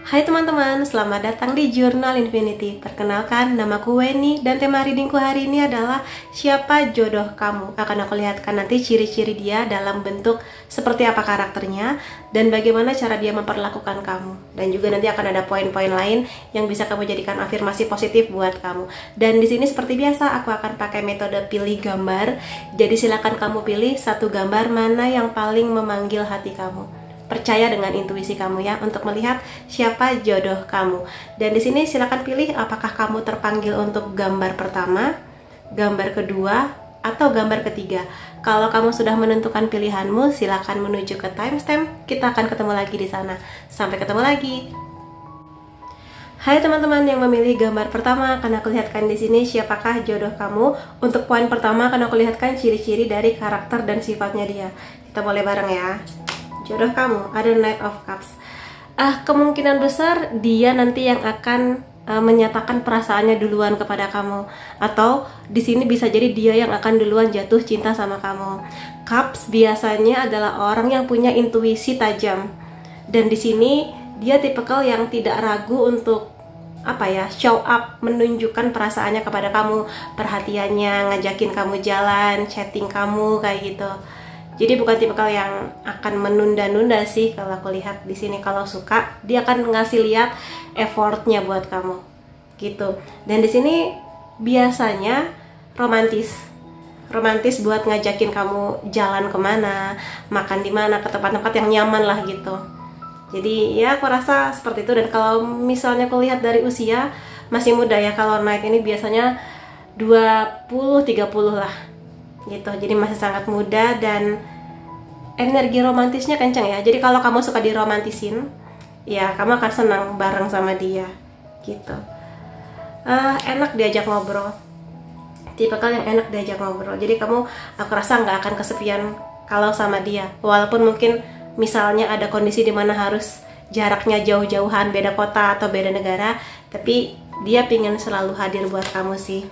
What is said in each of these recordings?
Hai teman-teman, selamat datang di Jurnal Infinity. Perkenalkan, namaku Weni dan tema readingku hari ini adalah siapa jodoh kamu. Akan aku lihatkan nanti ciri-ciri dia dalam bentuk seperti apa karakternya dan bagaimana cara dia memperlakukan kamu. Dan juga nanti akan ada poin-poin lain yang bisa kamu jadikan afirmasi positif buat kamu. Dan di sini seperti biasa aku akan pakai metode pilih gambar. Jadi silakan kamu pilih satu gambar mana yang paling memanggil hati kamu. Percaya dengan intuisi kamu ya untuk melihat siapa jodoh kamu. Dan di sini silakan pilih apakah kamu terpanggil untuk gambar pertama, gambar kedua, atau gambar ketiga. Kalau kamu sudah menentukan pilihanmu, silakan menuju ke timestamp. Kita akan ketemu lagi di sana. Sampai ketemu lagi. Hai teman-teman yang memilih gambar pertama, akan aku lihatkan di sini siapakah jodoh kamu. Untuk poin pertama akan aku lihatkan ciri-ciri dari karakter dan sifatnya dia. Kita boleh bareng ya. Jodoh kamu ada Knight of Cups. Kemungkinan besar dia nanti yang akan menyatakan perasaannya duluan kepada kamu, atau di sini bisa jadi dia yang akan duluan jatuh cinta sama kamu. Cups biasanya adalah orang yang punya intuisi tajam, dan di sini dia tipikal yang tidak ragu untuk show up, menunjukkan perasaannya kepada kamu, perhatiannya, ngajakin kamu jalan, chatting kamu kayak gitu. Jadi bukan tipikal yang akan menunda-nunda sih kalau aku lihat di sini. Kalau suka, dia akan ngasih lihat effortnya buat kamu, gitu. Dan di sini biasanya romantis buat ngajakin kamu jalan kemana, makan di mana, ke tempat-tempat yang nyaman lah gitu. Jadi ya aku rasa seperti itu. Dan kalau misalnya aku lihat dari usia, masih muda ya. Kalau Knight ini biasanya 20-30 lah gitu. Jadi masih sangat muda dan energi romantisnya kencang ya. Jadi kalau kamu suka diromantisin, ya kamu akan senang bareng sama dia gitu. Enak diajak ngobrol, tipikal yang enak diajak ngobrol. Jadi aku rasa nggak akan kesepian kalau sama dia. Walaupun mungkin misalnya ada kondisi dimana harus jaraknya jauh-jauhan, beda kota atau beda negara, tapi dia pingin selalu hadir buat kamu sih.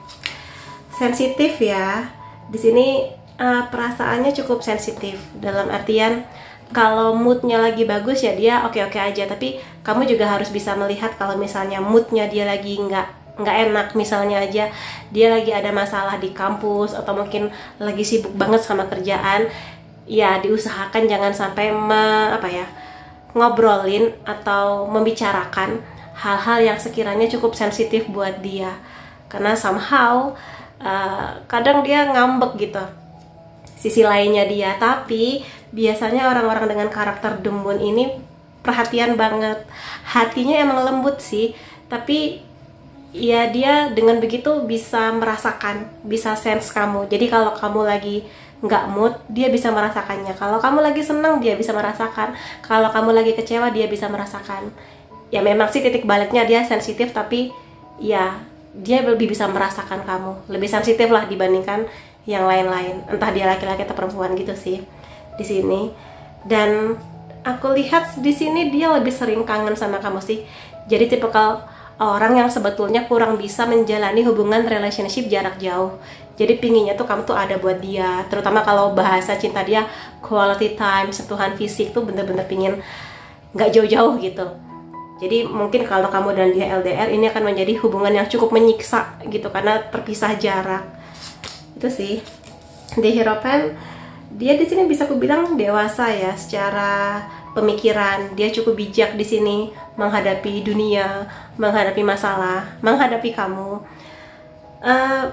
Sensitif ya. Di sini perasaannya cukup sensitif, dalam artian kalau moodnya lagi bagus ya dia oke-oke aja, tapi kamu juga harus bisa melihat kalau misalnya moodnya dia lagi nggak enak, misalnya aja dia lagi ada masalah di kampus atau mungkin lagi sibuk banget sama kerjaan, ya diusahakan jangan sampai ngobrolin atau membicarakan hal-hal yang sekiranya cukup sensitif buat dia, karena somehow kadang dia ngambek gitu sisi lainnya dia. Tapi biasanya orang-orang dengan karakter dembun ini perhatian banget, hatinya emang lembut sih, tapi ya dia dengan begitu bisa merasakan, bisa sense kamu. Jadi kalau kamu lagi nggak mood, dia bisa merasakannya. Kalau kamu lagi senang, dia bisa merasakan. Kalau kamu lagi kecewa, dia bisa merasakan. Ya memang sih titik baliknya dia sensitif, tapi ya dia lebih bisa merasakan kamu, lebih sensitif lah dibandingkan yang lain-lain, entah dia laki-laki atau perempuan gitu sih di sini. Dan aku lihat di sini dia lebih sering kangen sama kamu sih. Jadi tipikal orang yang sebetulnya kurang bisa menjalani hubungan relationship jarak jauh. Jadi pinginnya tuh kamu tuh ada buat dia, terutama kalau bahasa cinta dia quality time, sentuhan fisik tuh bener-bener pingin nggak jauh-jauh gitu. Jadi mungkin kalau kamu dan dia LDR, ini akan menjadi hubungan yang cukup menyiksa gitu karena terpisah jarak. Itu sih. The Hierophant, dia di sini bisa aku bilang dewasa ya secara pemikiran. Dia cukup bijak di sini menghadapi dunia, menghadapi masalah, menghadapi kamu.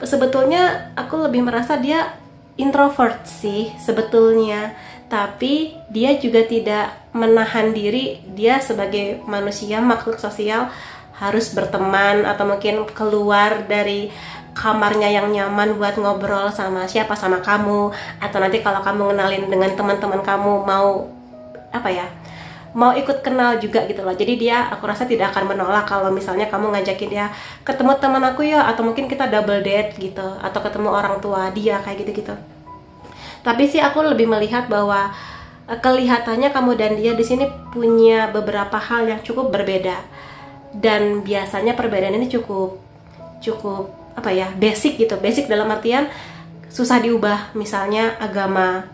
Sebetulnya aku lebih merasa dia introvert sih sebetulnya, tapi dia juga tidak menahan diri. Dia sebagai manusia, makhluk sosial, harus berteman atau mungkin keluar dari kamarnya yang nyaman buat ngobrol sama siapa, sama kamu, atau nanti kalau kamu ngenalin dengan teman-teman kamu mau ikut kenal juga gitu loh. Jadi dia, aku rasa tidak akan menolak kalau misalnya kamu ngajakin dia ketemu teman aku ya, atau mungkin kita double date gitu, atau ketemu orang tua dia kayak gitu-gitu. Tapi sih aku lebih melihat bahwa kelihatannya kamu dan dia di sini punya beberapa hal yang cukup berbeda, dan biasanya perbedaan ini cukup basic gitu. Basic dalam artian susah diubah, misalnya agama,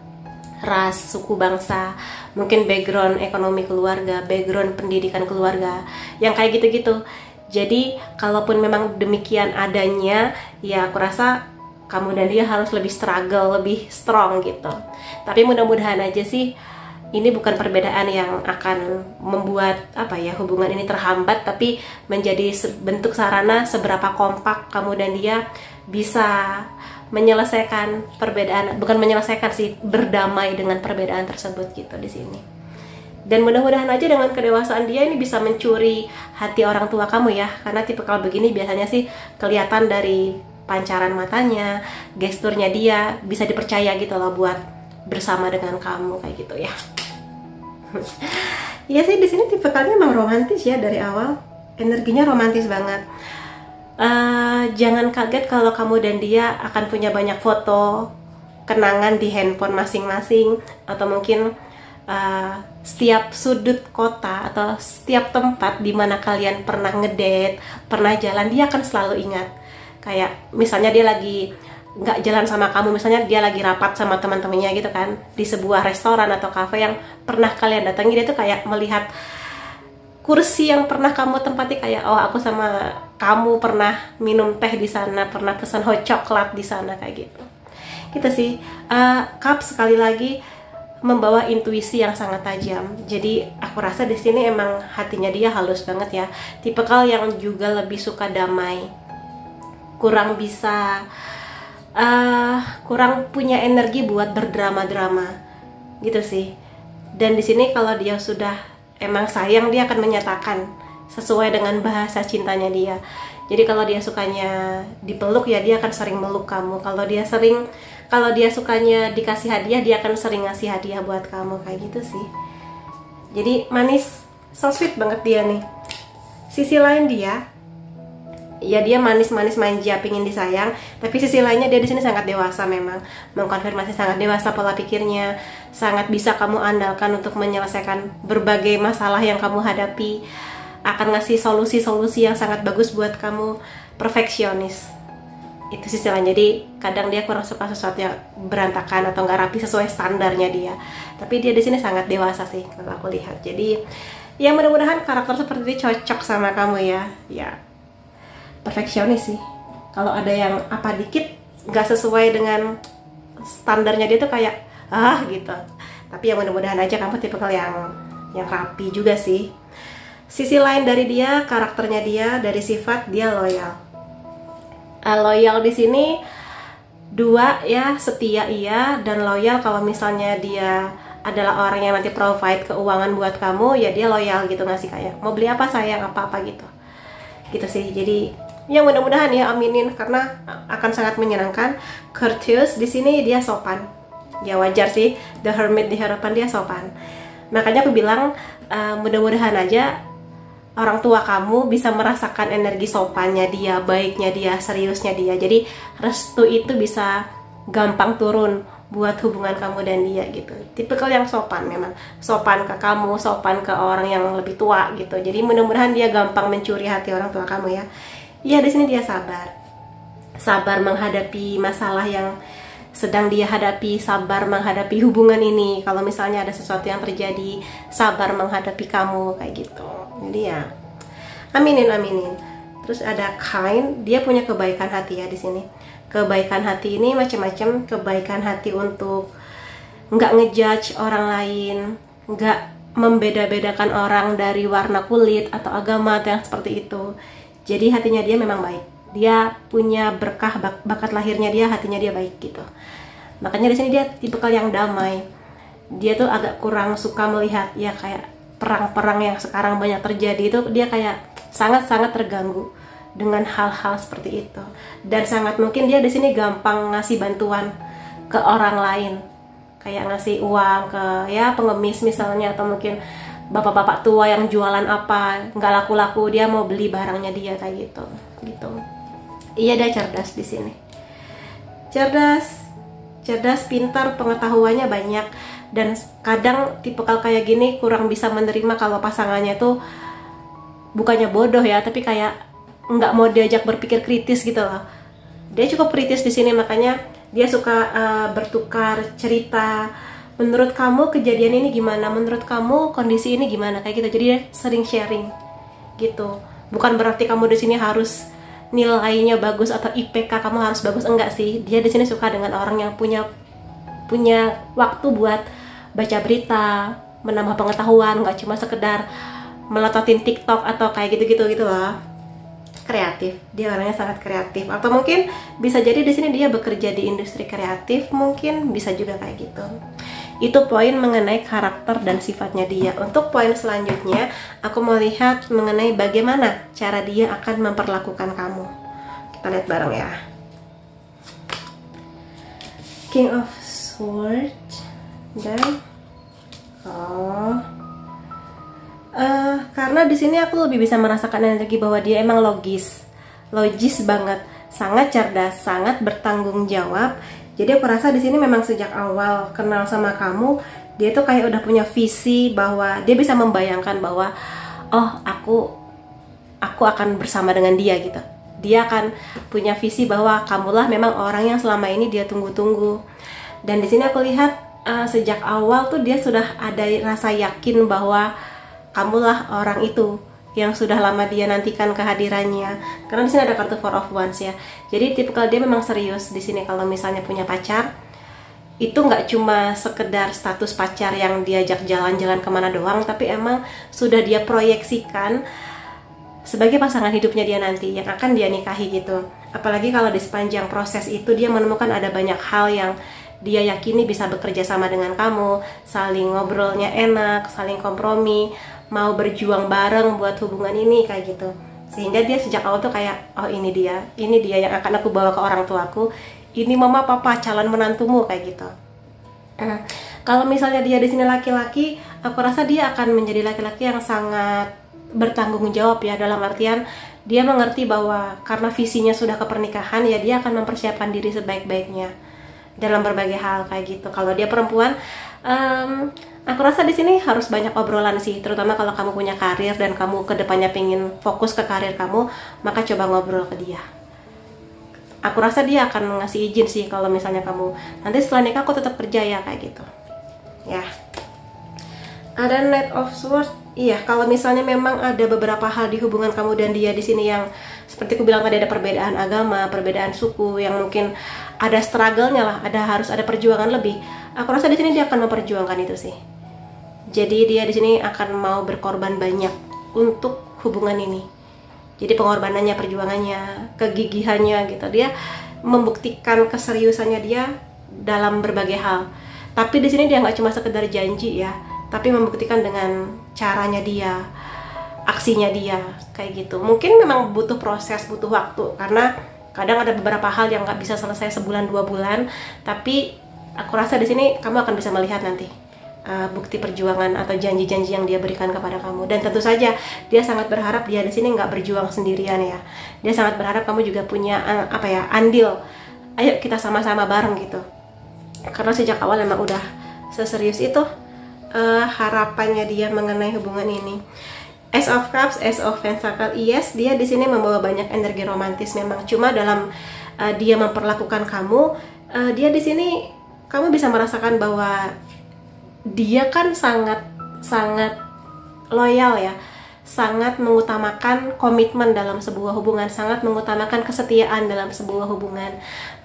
ras, suku, bangsa, mungkin background ekonomi keluarga, background pendidikan keluarga, yang kayak gitu-gitu. Jadi kalaupun memang demikian adanya, ya aku rasa kamu dan dia harus lebih struggle, lebih strong gitu. Tapi mudah-mudahan aja sih ini bukan perbedaan yang akan membuat hubungan ini terhambat, tapi menjadi bentuk sarana seberapa kompak kamu dan dia bisa menyelesaikan perbedaan, bukan menyelesaikan sih, berdamai dengan perbedaan tersebut gitu di sini. Dan mudah-mudahan aja dengan kedewasaan dia ini bisa mencuri hati orang tua kamu ya, karena tipikal begini biasanya sih kelihatan dari pancaran matanya, gesturnya dia bisa dipercaya gitu loh buat bersama dengan kamu kayak gitu ya. Iya sih, di sini tipikalnya emang romantis ya dari awal, energinya romantis banget. Jangan kaget kalau kamu dan dia akan punya banyak foto kenangan di handphone masing-masing, atau mungkin setiap sudut kota atau setiap tempat di mana kalian pernah ngedate, pernah jalan, dia akan selalu ingat. Kayak misalnya dia lagi nggak jalan sama kamu, misalnya dia lagi rapat sama teman-temannya gitu kan, di sebuah restoran atau cafe yang pernah kalian datangi, dia tuh kayak melihat kursi yang pernah kamu tempati, kayak oh aku sama kamu pernah minum teh di sana, pernah pesan hot coklat di sana kayak gitu. Gitu sih. Cup sekali lagi membawa intuisi yang sangat tajam. Jadi aku rasa di sini emang hatinya dia halus banget ya. Tipikal yang juga lebih suka damai, kurang punya energi buat berdrama-drama gitu sih. Dan di sini kalau dia sudah emang sayang, dia akan menyatakan sesuai dengan bahasa cintanya dia. Jadi kalau dia sukanya dipeluk ya dia akan sering meluk kamu. Kalau dia sukanya dikasih hadiah, dia akan sering ngasih hadiah buat kamu kayak gitu sih. Jadi manis, so sweet banget dia nih. Sisi lain dia manis-manis manja, pingin disayang, tapi sisi lainnya dia di sini sangat dewasa, memang mengkonfirmasi sangat dewasa pola pikirnya, sangat bisa kamu andalkan untuk menyelesaikan berbagai masalah yang kamu hadapi, akan ngasih solusi-solusi yang sangat bagus buat kamu, perfeksionis. Itu sisi lain. Jadi kadang dia kurang suka sesuatu yang berantakan atau nggak rapi sesuai standarnya dia, tapi dia di sini sangat dewasa sih kalau aku lihat. Jadi ya mudah-mudahan karakter seperti ini cocok sama kamu ya. Perfeksionis sih. Kalau ada yang apa dikit nggak sesuai dengan standarnya dia tuh kayak gitu. Tapi ya mudah-mudahan aja kamu tipikal yang rapi juga sih. Sisi lain dari dia, karakternya dia, dari sifat dia loyal. Loyal di sini dua ya, setia iya, dan loyal kalau misalnya dia adalah orang yang nanti provide keuangan buat kamu, ya dia loyal gitu, ngasih kayak mau beli apa sayang, apa-apa gitu. Gitu sih. Jadi ya mudah-mudahan ya, aminin, karena akan sangat menyenangkan. Courteous di sini dia sopan. Ya wajar sih, the hermit di harapan dia sopan. Makanya aku bilang mudah-mudahan aja orang tua kamu bisa merasakan energi sopannya dia, baiknya dia, seriusnya dia. Jadi restu itu bisa gampang turun buat hubungan kamu dan dia gitu. Tipikal yang sopan, memang sopan ke kamu, sopan ke orang yang lebih tua gitu. Jadi mudah-mudahan dia gampang mencuri hati orang tua kamu ya. Iya, di sini dia sabar menghadapi masalah yang sedang dia hadapi, sabar menghadapi hubungan ini. Kalau misalnya ada sesuatu yang terjadi, sabar menghadapi kamu kayak gitu. Jadi ya aminin. Terus ada kind, dia punya kebaikan hati ya di sini. Kebaikan hati ini macam-macam, kebaikan hati untuk nggak ngejudge orang lain, nggak membeda-bedakan orang dari warna kulit atau agama atau yang seperti itu. Jadi hatinya dia memang baik. Dia punya berkah bakat lahirnya dia, hatinya dia baik gitu. Makanya di sini dia tipikal yang damai. Dia tuh agak kurang suka melihat ya kayak perang-perang yang sekarang banyak terjadi itu, dia kayak sangat-sangat terganggu dengan hal-hal seperti itu. Dan sangat mungkin dia di sini gampang ngasih bantuan ke orang lain. Kayak ngasih uang ke ya pengemis misalnya, atau mungkin bapak-bapak tua yang jualan apa nggak laku-laku, dia mau beli barangnya dia kayak gitu. Iya, dia cerdas di sini. Cerdas, pintar, pengetahuannya banyak, dan kadang tipikal kayak gini kurang bisa menerima kalau pasangannya tuh bukannya bodoh ya, tapi kayak nggak mau diajak berpikir kritis gitu loh. Dia cukup kritis di sini, makanya dia suka bertukar cerita, menurut kamu kejadian ini gimana, menurut kamu kondisi ini gimana, kayak gitu. Jadi dia sering sharing gitu. Bukan berarti kamu di sini harus nilainya bagus atau IPK kamu harus bagus, enggak sih. Dia di sini suka dengan orang yang punya waktu buat baca berita, menambah pengetahuan, nggak cuma sekedar melototin TikTok atau kayak gitu loh. Kreatif, dia orangnya sangat kreatif. Atau mungkin bisa jadi di sini dia bekerja di industri kreatif, mungkin bisa juga kayak gitu. Itu poin mengenai karakter dan sifatnya dia. Untuk poin selanjutnya, aku mau lihat mengenai bagaimana cara dia akan memperlakukan kamu. Kita lihat bareng ya. King of Swords dan karena di sini aku lebih bisa merasakan energi bahwa dia emang logis banget, sangat cerdas, sangat bertanggung jawab. Jadi aku rasa di sini memang sejak awal kenal sama kamu, dia tuh kayak udah punya visi bahwa dia bisa membayangkan bahwa oh aku akan bersama dengan dia gitu. Dia akan punya visi bahwa kamulah memang orang yang selama ini dia tunggu-tunggu. Dan di sini aku lihat sejak awal tuh dia sudah ada rasa yakin bahwa kamulah orang itu yang sudah lama dia nantikan kehadirannya. Karena di sini ada kartu Four of Wands ya. Jadi tipikal dia memang serius di sini kalau misalnya punya pacar. Itu nggak cuma sekedar status pacar yang diajak jalan-jalan kemana doang, tapi emang sudah dia proyeksikan sebagai pasangan hidupnya dia nanti yang akan dia nikahi gitu. Apalagi kalau di sepanjang proses itu dia menemukan ada banyak hal yang dia yakini bisa bekerja sama dengan kamu, saling ngobrolnya enak, saling kompromi, mau berjuang bareng buat hubungan ini kayak gitu. Sehingga dia sejak awal tuh kayak, oh ini dia yang akan aku bawa ke orang tuaku, ini mama papa calon menantumu kayak gitu. Kalau misalnya dia di sini laki-laki, aku rasa dia akan menjadi laki-laki yang sangat bertanggung jawab ya, dalam artian dia mengerti bahwa karena visinya sudah ke pernikahan ya, dia akan mempersiapkan diri sebaik-baiknya dalam berbagai hal kayak gitu. Kalau dia perempuan, aku rasa di sini harus banyak obrolan sih, terutama kalau kamu punya karir dan kamu kedepannya pengen fokus ke karir kamu, maka coba ngobrol ke dia. Aku rasa dia akan ngasih izin sih kalau misalnya kamu nanti setelah nikah aku tetap kerja ya kayak gitu. Ya. Ada Knight of Swords. Iya, kalau misalnya memang ada beberapa hal di hubungan kamu dan dia di sini yang seperti aku bilang tadi, ada perbedaan agama, perbedaan suku yang mungkin ada struggle-nya lah, harus ada perjuangan lebih. Aku rasa di sini dia akan memperjuangkan itu sih. Jadi dia di sini akan mau berkorban banyak untuk hubungan ini. Jadi pengorbanannya, perjuangannya, kegigihannya gitu. Dia membuktikan keseriusannya dia dalam berbagai hal. Tapi di sini dia nggak cuma sekedar janji ya, tapi membuktikan dengan caranya dia, aksinya dia kayak gitu. Mungkin memang butuh proses, butuh waktu, karena kadang ada beberapa hal yang nggak bisa selesai sebulan 2 bulan. Tapi aku rasa di sini kamu akan bisa melihat nanti bukti perjuangan atau janji-janji yang dia berikan kepada kamu. Dan tentu saja dia sangat berharap dia di sini nggak berjuang sendirian ya. Dia sangat berharap kamu juga punya andil. Ayo kita sama-sama bareng gitu. Karena sejak awal memang udah seserius itu harapannya dia mengenai hubungan ini. Ace of Cups, Ace of Pentacles, yes, dia di sini membawa banyak energi romantis memang. Cuma dalam dia memperlakukan kamu, dia di sini kamu bisa merasakan bahwa dia kan sangat loyal ya, sangat mengutamakan komitmen dalam sebuah hubungan, sangat mengutamakan kesetiaan dalam sebuah hubungan.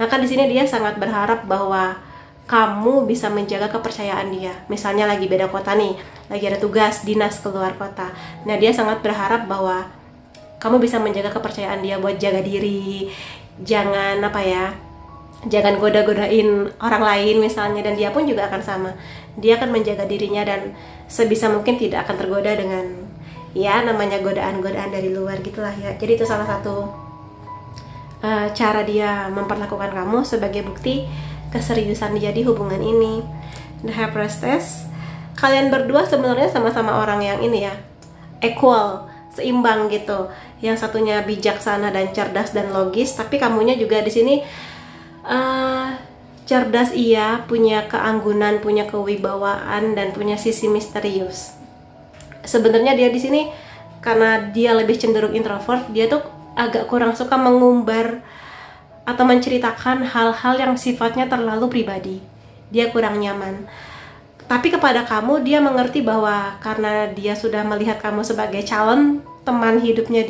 Maka di sini dia sangat berharap bahwa kamu bisa menjaga kepercayaan dia. Misalnya lagi beda kota nih, lagi ada tugas dinas keluar kota. Nah, dia sangat berharap bahwa kamu bisa menjaga kepercayaan dia buat jaga diri, jangan jangan goda-godain orang lain misalnya. Dan dia pun juga akan sama, dia akan menjaga dirinya dan sebisa mungkin tidak akan tergoda dengan ya namanya godaan-godaan dari luar gitulah ya. Jadi itu salah satu cara dia memperlakukan kamu sebagai bukti keseriusan dia di hubungan ini. The High Priestess, kalian berdua sebenarnya sama-sama orang yang ini ya, equal, seimbang gitu. Yang satunya bijaksana dan cerdas dan logis, tapi kamunya juga di sini cerdas iya, punya keanggunan, punya kewibawaan, dan punya sisi misterius. Sebenarnya dia di sini karena dia lebih cenderung introvert, dia tuh agak kurang suka mengumbar atau menceritakan hal-hal yang sifatnya terlalu pribadi. Dia kurang nyaman. Tapi kepada kamu dia mengerti bahwa karena dia sudah melihat kamu sebagai calon teman hidupnya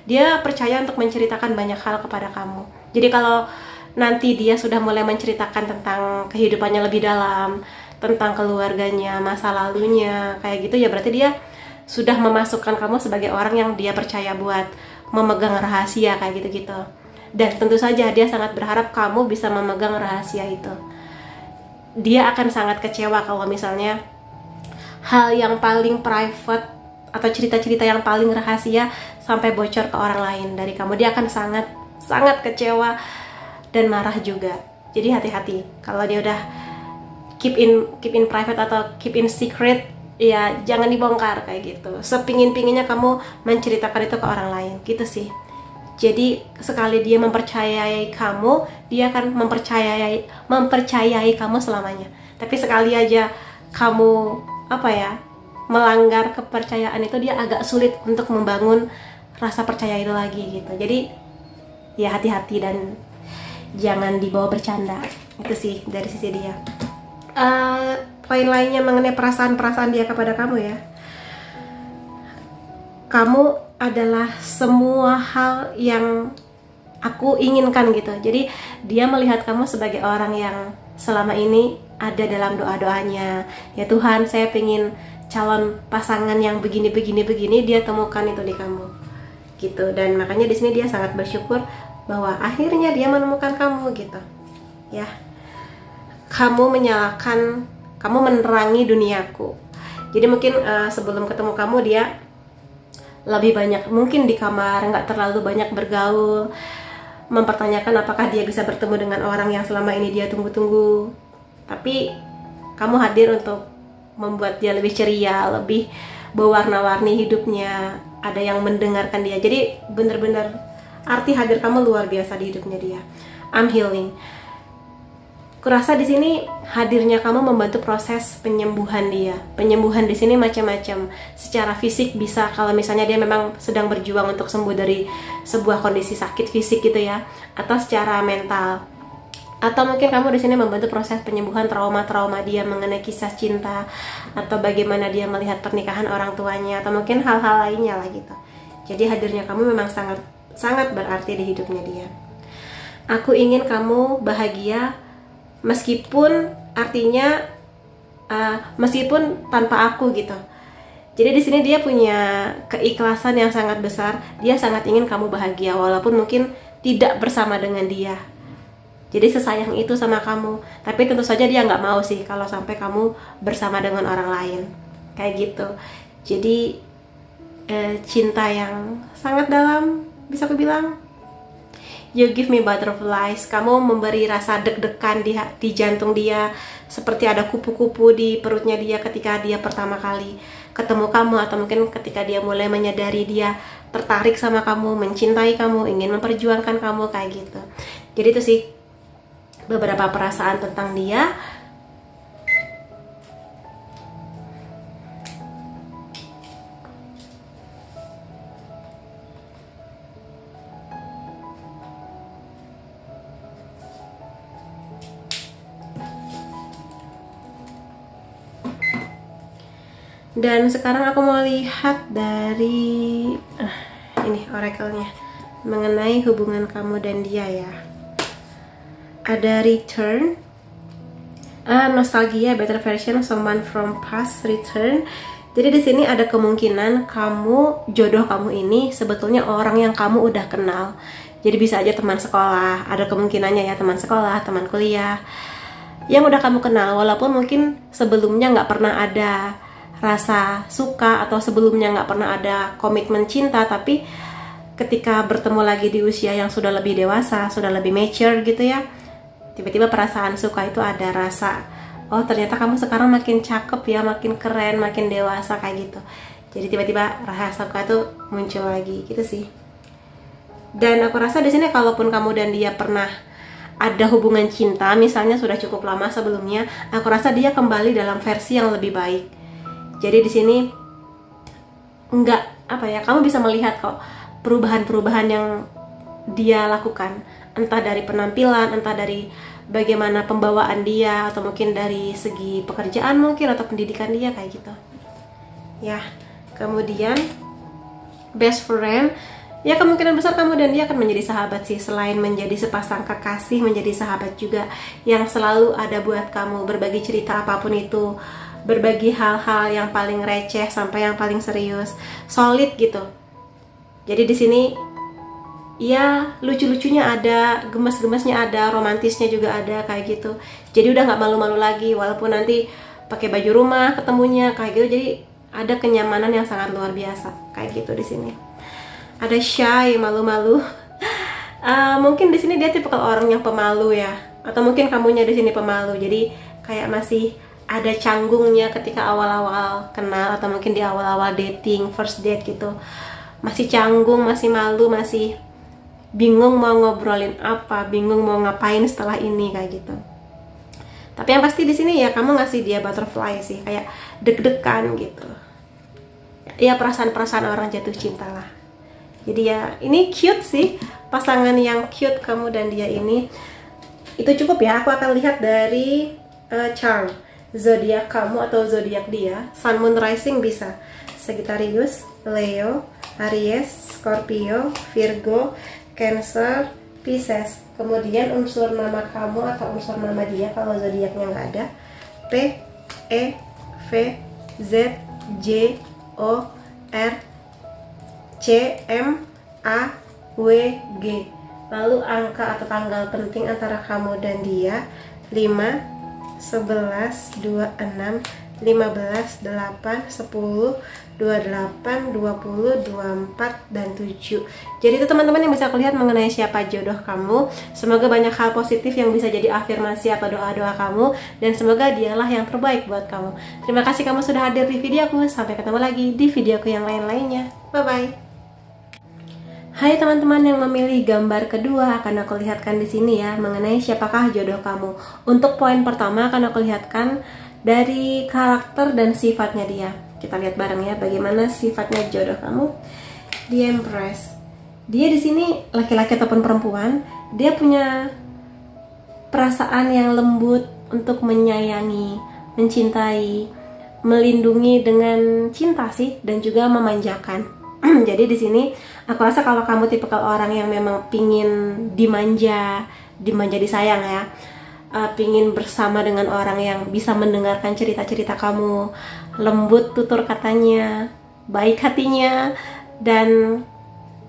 dia percaya untuk menceritakan banyak hal kepada kamu. Jadi kalau nanti dia sudah mulai menceritakan tentang kehidupannya lebih dalam, tentang keluarganya, masa lalunya, kayak gitu ya, berarti dia sudah memasukkan kamu sebagai orang yang dia percaya buat memegang rahasia kayak gitu-gitu. Dan tentu saja dia sangat berharap kamu bisa memegang rahasia itu. Dia akan sangat kecewa kalau misalnya hal yang paling private atau cerita-cerita yang paling rahasia sampai bocor ke orang lain dari kamu. Dia akan sangat kecewa dan marah juga. Jadi hati-hati kalau dia udah keep in private atau keep in secret, ya jangan dibongkar kayak gitu. Sepingin-pinginnya kamu menceritakan itu ke orang lain gitu sih. Jadi sekali dia mempercayai kamu, dia akan mempercayai kamu selamanya. Tapi sekali aja kamu melanggar kepercayaan itu, dia agak sulit untuk membangun rasa percaya itu lagi gitu. Jadi ya hati-hati dan jangan dibawa bercanda. Itu sih dari sisi dia. Poin lainnya mengenai perasaan-perasaan dia kepada kamu ya. Kamu adalah semua hal yang aku inginkan gitu. Jadi dia melihat kamu sebagai orang yang selama ini ada dalam doa-doanya. Ya Tuhan, saya pengen calon pasangan yang begini. Dia temukan itu di kamu gitu. Dan makanya di sini dia sangat bersyukur bahwa akhirnya dia menemukan kamu gitu ya. Kamu menerangi duniaku. Jadi mungkin sebelum ketemu kamu dia lebih banyak mungkin di kamar, nggak terlalu banyak bergaul, mempertanyakan apakah dia bisa bertemu dengan orang yang selama ini dia tunggu-tunggu. Tapi kamu hadir untuk membuat dia lebih ceria, lebih berwarna-warni hidupnya, ada yang mendengarkan dia. Jadi bener-bener arti hadir kamu luar biasa di hidupnya dia. I'm healing. Kurasa di sini hadirnya kamu membantu proses penyembuhan dia. Penyembuhan di sini macam-macam. Secara fisik bisa kalau misalnya dia memang sedang berjuang untuk sembuh dari sebuah kondisi sakit fisik gitu ya, atau secara mental. Atau mungkin kamu di sini membantu proses penyembuhan trauma-trauma dia mengenai kisah cinta, atau bagaimana dia melihat pernikahan orang tuanya, atau mungkin hal-hal lainnya lah gitu. Jadi hadirnya kamu memang sangat berarti di hidupnya dia. Aku ingin kamu bahagia meskipun artinya meskipun tanpa aku gitu. Jadi di sini dia punya keikhlasan yang sangat besar. Dia sangat ingin kamu bahagia walaupun mungkin tidak bersama dengan dia. Jadi sesayang itu sama kamu. Tapi tentu saja dia nggak mau sih kalau sampai kamu bersama dengan orang lain kayak gitu. Jadi cinta yang sangat dalam, bisa aku bilang. You give me butterflies. Kamu memberi rasa deg-degan di jantung dia, seperti ada kupu-kupu di perutnya dia ketika dia pertama kali ketemu kamu, atau mungkin ketika dia mulai menyadari dia tertarik sama kamu, mencintai kamu, ingin memperjuangkan kamu kayak gitu. Jadi itu sih beberapa perasaan tentang dia. Dan sekarang aku mau lihat dari ini oracle-nya mengenai hubungan kamu dan dia ya. Ada return, nostalgia, better version, someone from past, return. Jadi di sini ada kemungkinan jodoh kamu ini sebetulnya orang yang kamu udah kenal. Jadi bisa aja teman sekolah, ada kemungkinannya ya, teman sekolah, teman kuliah yang udah kamu kenal, walaupun mungkin sebelumnya nggak pernah ada rasa suka atau sebelumnya nggak pernah ada komitmen cinta, tapi ketika bertemu lagi di usia yang sudah lebih dewasa, sudah lebih mature gitu ya, tiba-tiba perasaan suka itu ada rasa, oh ternyata kamu sekarang makin cakep ya, makin keren, makin dewasa kayak gitu. Jadi tiba-tiba rasa suka itu muncul lagi gitu sih. Dan aku rasa di sini kalaupun kamu dan dia pernah ada hubungan cinta, misalnya sudah cukup lama sebelumnya, aku rasa dia kembali dalam versi yang lebih baik. Jadi di sini kamu bisa melihat kok perubahan-perubahan yang dia lakukan, entah dari penampilan, entah dari bagaimana pembawaan dia, atau mungkin dari segi pekerjaan mungkin, atau pendidikan dia, kayak gitu ya. Kemudian best friend, ya kemungkinan besar kamu dan dia akan menjadi sahabat sih. Selain menjadi sepasang kekasih, menjadi sahabat juga yang selalu ada buat kamu, berbagi cerita apapun itu, berbagi hal-hal yang paling receh sampai yang paling serius, solid gitu. Jadi di sini ya lucu-lucunya ada, gemes-gemesnya ada, romantisnya juga ada, kayak gitu. Jadi udah nggak malu-malu lagi, walaupun nanti pakai baju rumah ketemunya kayak gitu. Jadi ada kenyamanan yang sangat luar biasa kayak gitu di sini. Ada shy, malu-malu. Mungkin di sini dia tipe orang yang pemalu ya, atau mungkin kamunya di sini pemalu. Jadi kayak masih ada canggungnya ketika awal-awal kenal, atau mungkin di awal-awal dating, first date gitu. Masih canggung, masih malu, masih bingung mau ngobrolin apa, bingung mau ngapain setelah ini, kayak gitu. Tapi yang pasti di sini ya kamu ngasih dia butterfly sih, kayak deg-degan gitu. Ya perasaan-perasaan orang jatuh cinta lah. Jadi ya ini cute sih, pasangan yang cute kamu dan dia ini. Itu cukup ya, aku akan lihat dari charm zodiak kamu atau zodiak dia. Sun, Moon, Rising bisa Sagittarius, Leo, Aries, Scorpio, Virgo, Cancer, Pisces. Kemudian unsur nama kamu atau unsur nama dia kalau zodiaknya nggak ada, P, E, V, Z, J, O, R, C, M, A, W, G. Lalu angka atau tanggal penting antara kamu dan dia 5, 11, 26, 15, 8, 10, 28, 20, 24, dan 7. Jadi itu teman-teman yang bisa aku lihat mengenai siapa jodoh kamu. Semoga banyak hal positif yang bisa jadi afirmasi atau doa-doa kamu, dan semoga dialah yang terbaik buat kamu. Terima kasih kamu sudah hadir di videoku. Sampai ketemu lagi di videoku yang lain-lainnya. Bye-bye. Hai teman-teman yang memilih gambar kedua, akan aku lihatkan di sini ya mengenai siapakah jodoh kamu. Untuk poin pertama akan aku lihatkan dari karakter dan sifatnya dia. Kita lihat bareng ya bagaimana sifatnya jodoh kamu. The Empress. Dia di sini laki-laki ataupun perempuan, dia punya perasaan yang lembut untuk menyayangi, mencintai, melindungi dengan cinta sih, dan juga memanjakan. Jadi di sini aku rasa kalau kamu tipikal orang yang memang pingin dimanja disayang ya, pingin bersama dengan orang yang bisa mendengarkan cerita-cerita kamu, lembut tutur katanya, baik hatinya, dan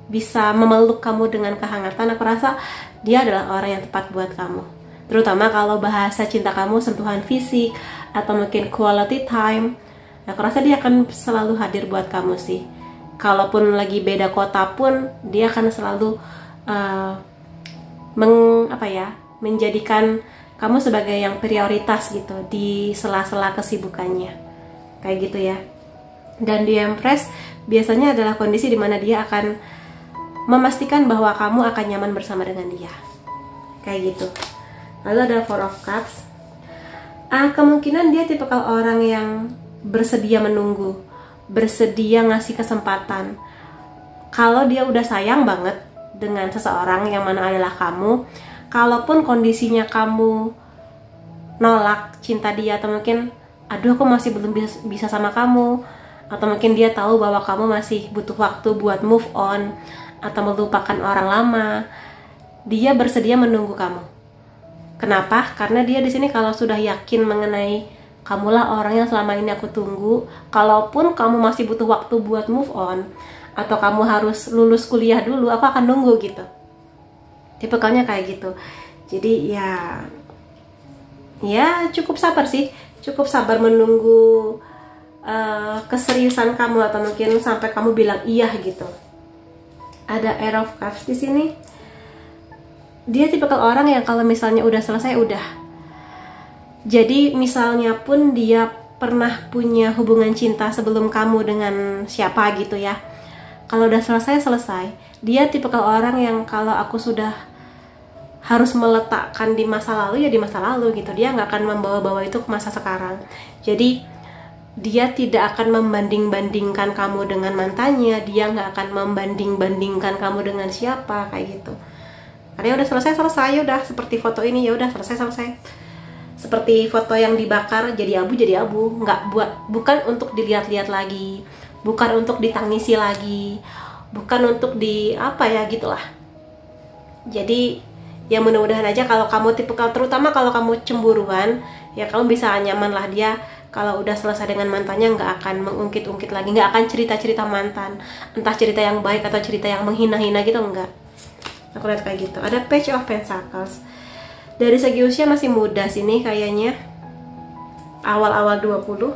bisa memeluk kamu dengan kehangatan, aku rasa dia adalah orang yang tepat buat kamu. Terutama kalau bahasa cinta kamu sentuhan fisik atau mungkin quality time, aku rasa dia akan selalu hadir buat kamu sih. Kalaupun lagi beda kota pun dia akan selalu menjadikan kamu sebagai yang prioritas gitu di sela-sela kesibukannya, kayak gitu ya. Dan di Empress biasanya adalah kondisi dimana dia akan memastikan bahwa kamu akan nyaman bersama dengan dia, kayak gitu. Lalu ada Four of Cups. Kemungkinan dia tipikal orang yang bersedia menunggu, bersedia ngasih kesempatan. Kalau dia udah sayang banget dengan seseorang yang mana adalah kamu, kalaupun kondisinya kamu nolak cinta dia, atau mungkin aduh aku masih belum bisa sama kamu, atau mungkin dia tahu bahwa kamu masih butuh waktu buat move on atau melupakan orang lama, dia bersedia menunggu kamu. Kenapa? Karena dia di sini kalau sudah yakin mengenai kamulah orang yang selama ini aku tunggu. Kalaupun kamu masih butuh waktu buat move on, atau kamu harus lulus kuliah dulu, aku akan nunggu gitu. Tipikalnya kayak gitu. Jadi ya cukup sabar sih, cukup sabar menunggu keseriusan kamu, atau mungkin sampai kamu bilang iya gitu. Ada Air of Cups di sini. Dia tipikal orang yang kalau misalnya udah selesai udah. Jadi misalnya pun dia pernah punya hubungan cinta sebelum kamu dengan siapa gitu ya, kalau udah selesai, dia tipikal orang yang kalau aku sudah harus meletakkan di masa lalu ya di masa lalu gitu. Dia nggak akan membawa-bawa itu ke masa sekarang. Jadi dia tidak akan membanding-bandingkan kamu dengan mantannya, dia nggak akan membanding-bandingkan kamu dengan siapa, kayak gitu. Ada yang udah selesai, udah seperti foto ini, ya udah selesai. Seperti foto yang dibakar jadi abu, bukan untuk dilihat-lihat lagi, bukan untuk ditangisi lagi, bukan untuk di apa ya gitulah. Jadi ya mudah-mudahan aja kalau kamu tipikal, terutama kalau kamu cemburuan, ya kamu bisa nyaman lah dia kalau udah selesai dengan mantannya nggak akan mengungkit-ungkit lagi, nggak akan cerita-cerita mantan, entah cerita yang baik atau cerita yang menghina-hina gitu, enggak. Aku lihat kayak gitu. Ada Page of Pentacles. Dari segi usia masih muda sini kayaknya, awal-awal 20.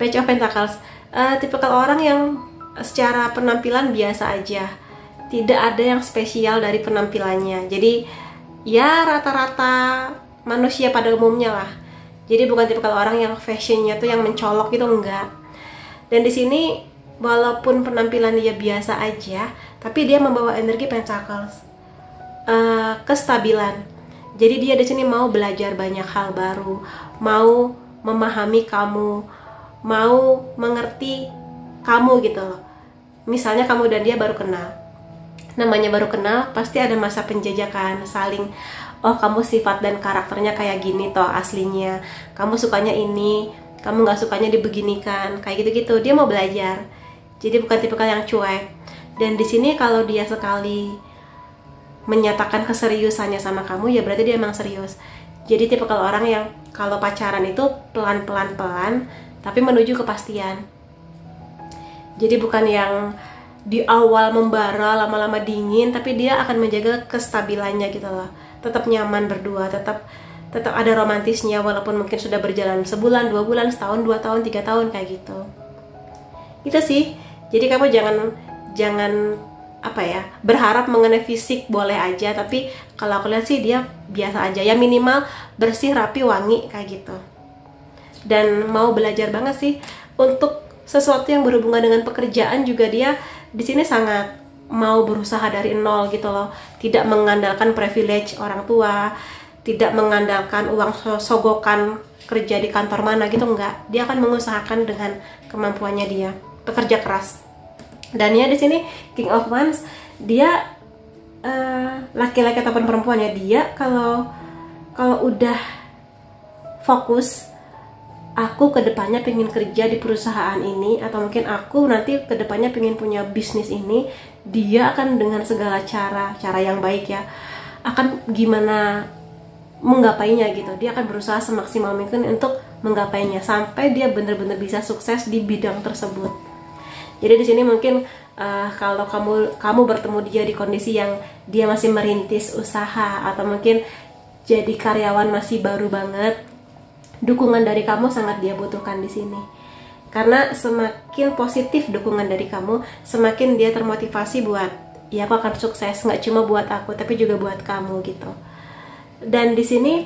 Page of Pentacles, tipikal orang yang secara penampilan biasa aja, tidak ada yang spesial dari penampilannya. Jadi ya rata-rata manusia pada umumnya lah. Jadi bukan tipikal orang yang fashionnya tuh yang mencolok gitu, enggak. Dan di sini walaupun penampilan dia biasa aja, tapi dia membawa energi Pentacles, kestabilan. Jadi dia di sini mau belajar banyak hal baru, mau memahami kamu, mau mengerti kamu gitu loh. Misalnya kamu dan dia baru kenal. Namanya baru kenal, pasti ada masa penjajakan, saling, oh kamu sifat dan karakternya kayak gini toh aslinya, kamu sukanya ini, kamu nggak sukanya dibeginikan, kayak gitu-gitu. Dia mau belajar, jadi bukan tipikal yang cuek. Dan di sini kalau dia sekali menyatakan keseriusannya sama kamu, ya berarti dia emang serius. Jadi tipikal orang yang kalau pacaran itu pelan-pelan, tapi menuju kepastian. Jadi bukan yang di awal membara, lama-lama dingin, tapi dia akan menjaga kestabilannya gitu loh. Tetap nyaman berdua, tetap ada romantisnya, walaupun mungkin sudah berjalan sebulan, 2 bulan, setahun, 2 tahun, 3 tahun kayak gitu. Itu sih. Jadi kamu jangan apa ya, berharap mengenai fisik boleh aja, tapi kalau aku lihat sih dia biasa aja. Ya minimal bersih, rapi, wangi kayak gitu. Dan mau belajar banget sih untuk sesuatu yang berhubungan dengan pekerjaan juga. Dia di sini sangat mau berusaha dari nol gitu loh, tidak mengandalkan privilege orang tua, tidak mengandalkan uang sogokan kerja di kantor mana gitu, enggak. Dia akan mengusahakan dengan kemampuannya dia, bekerja keras. Dan ya di sini King of Wands, dia laki-laki ataupun perempuan ya, dia kalau udah fokus, aku kedepannya pengen kerja di perusahaan ini, atau mungkin aku nanti kedepannya pengen punya bisnis ini, dia akan dengan segala cara yang baik ya, akan gimana menggapainya gitu. Dia akan berusaha semaksimal mungkin untuk menggapainya sampai dia benar-benar bisa sukses di bidang tersebut. Jadi di sini mungkin kalau kamu bertemu dia di kondisi yang dia masih merintis usaha, atau mungkin jadi karyawan masih baru banget, dukungan dari kamu sangat dia butuhkan di sini. Karena semakin positif dukungan dari kamu, semakin dia termotivasi buat, ya aku akan sukses, nggak cuma buat aku, tapi juga buat kamu gitu. Dan di sini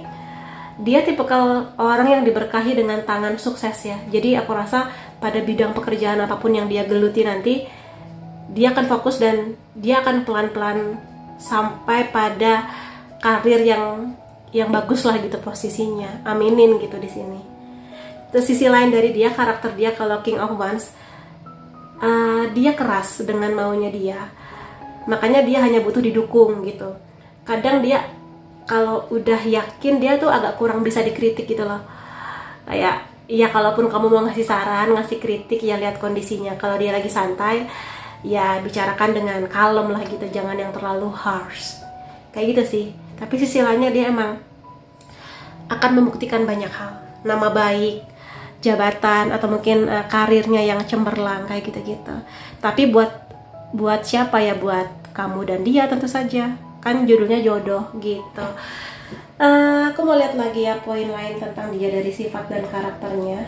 dia tipikal orang yang diberkahi dengan tangan sukses ya. Jadi aku rasa pada bidang pekerjaan apapun yang dia geluti nanti, dia akan fokus dan dia akan pelan-pelan sampai pada karir yang bagus lah gitu posisinya. Aminin gitu di sini. Terus sisi lain dari dia, karakter dia kalau King of Wands, dia keras dengan maunya dia. Makanya dia hanya butuh didukung gitu. Kadang dia kalau udah yakin, dia tuh agak kurang bisa dikritik gitu loh. Kayak ya kalaupun kamu mau ngasih saran, ngasih kritik, ya lihat kondisinya. Kalau dia lagi santai, ya bicarakan dengan kalem lah gitu, jangan yang terlalu harsh. Kayak gitu sih. Tapi sisi lainnya dia emang akan membuktikan banyak hal, nama baik, jabatan, atau mungkin karirnya yang cemerlang kayak gitu-gitu. Tapi buat siapa ya? Buat kamu dan dia tentu saja. Kan judulnya jodoh gitu. Aku mau lihat lagi ya poin lain tentang dia dari sifat dan karakternya.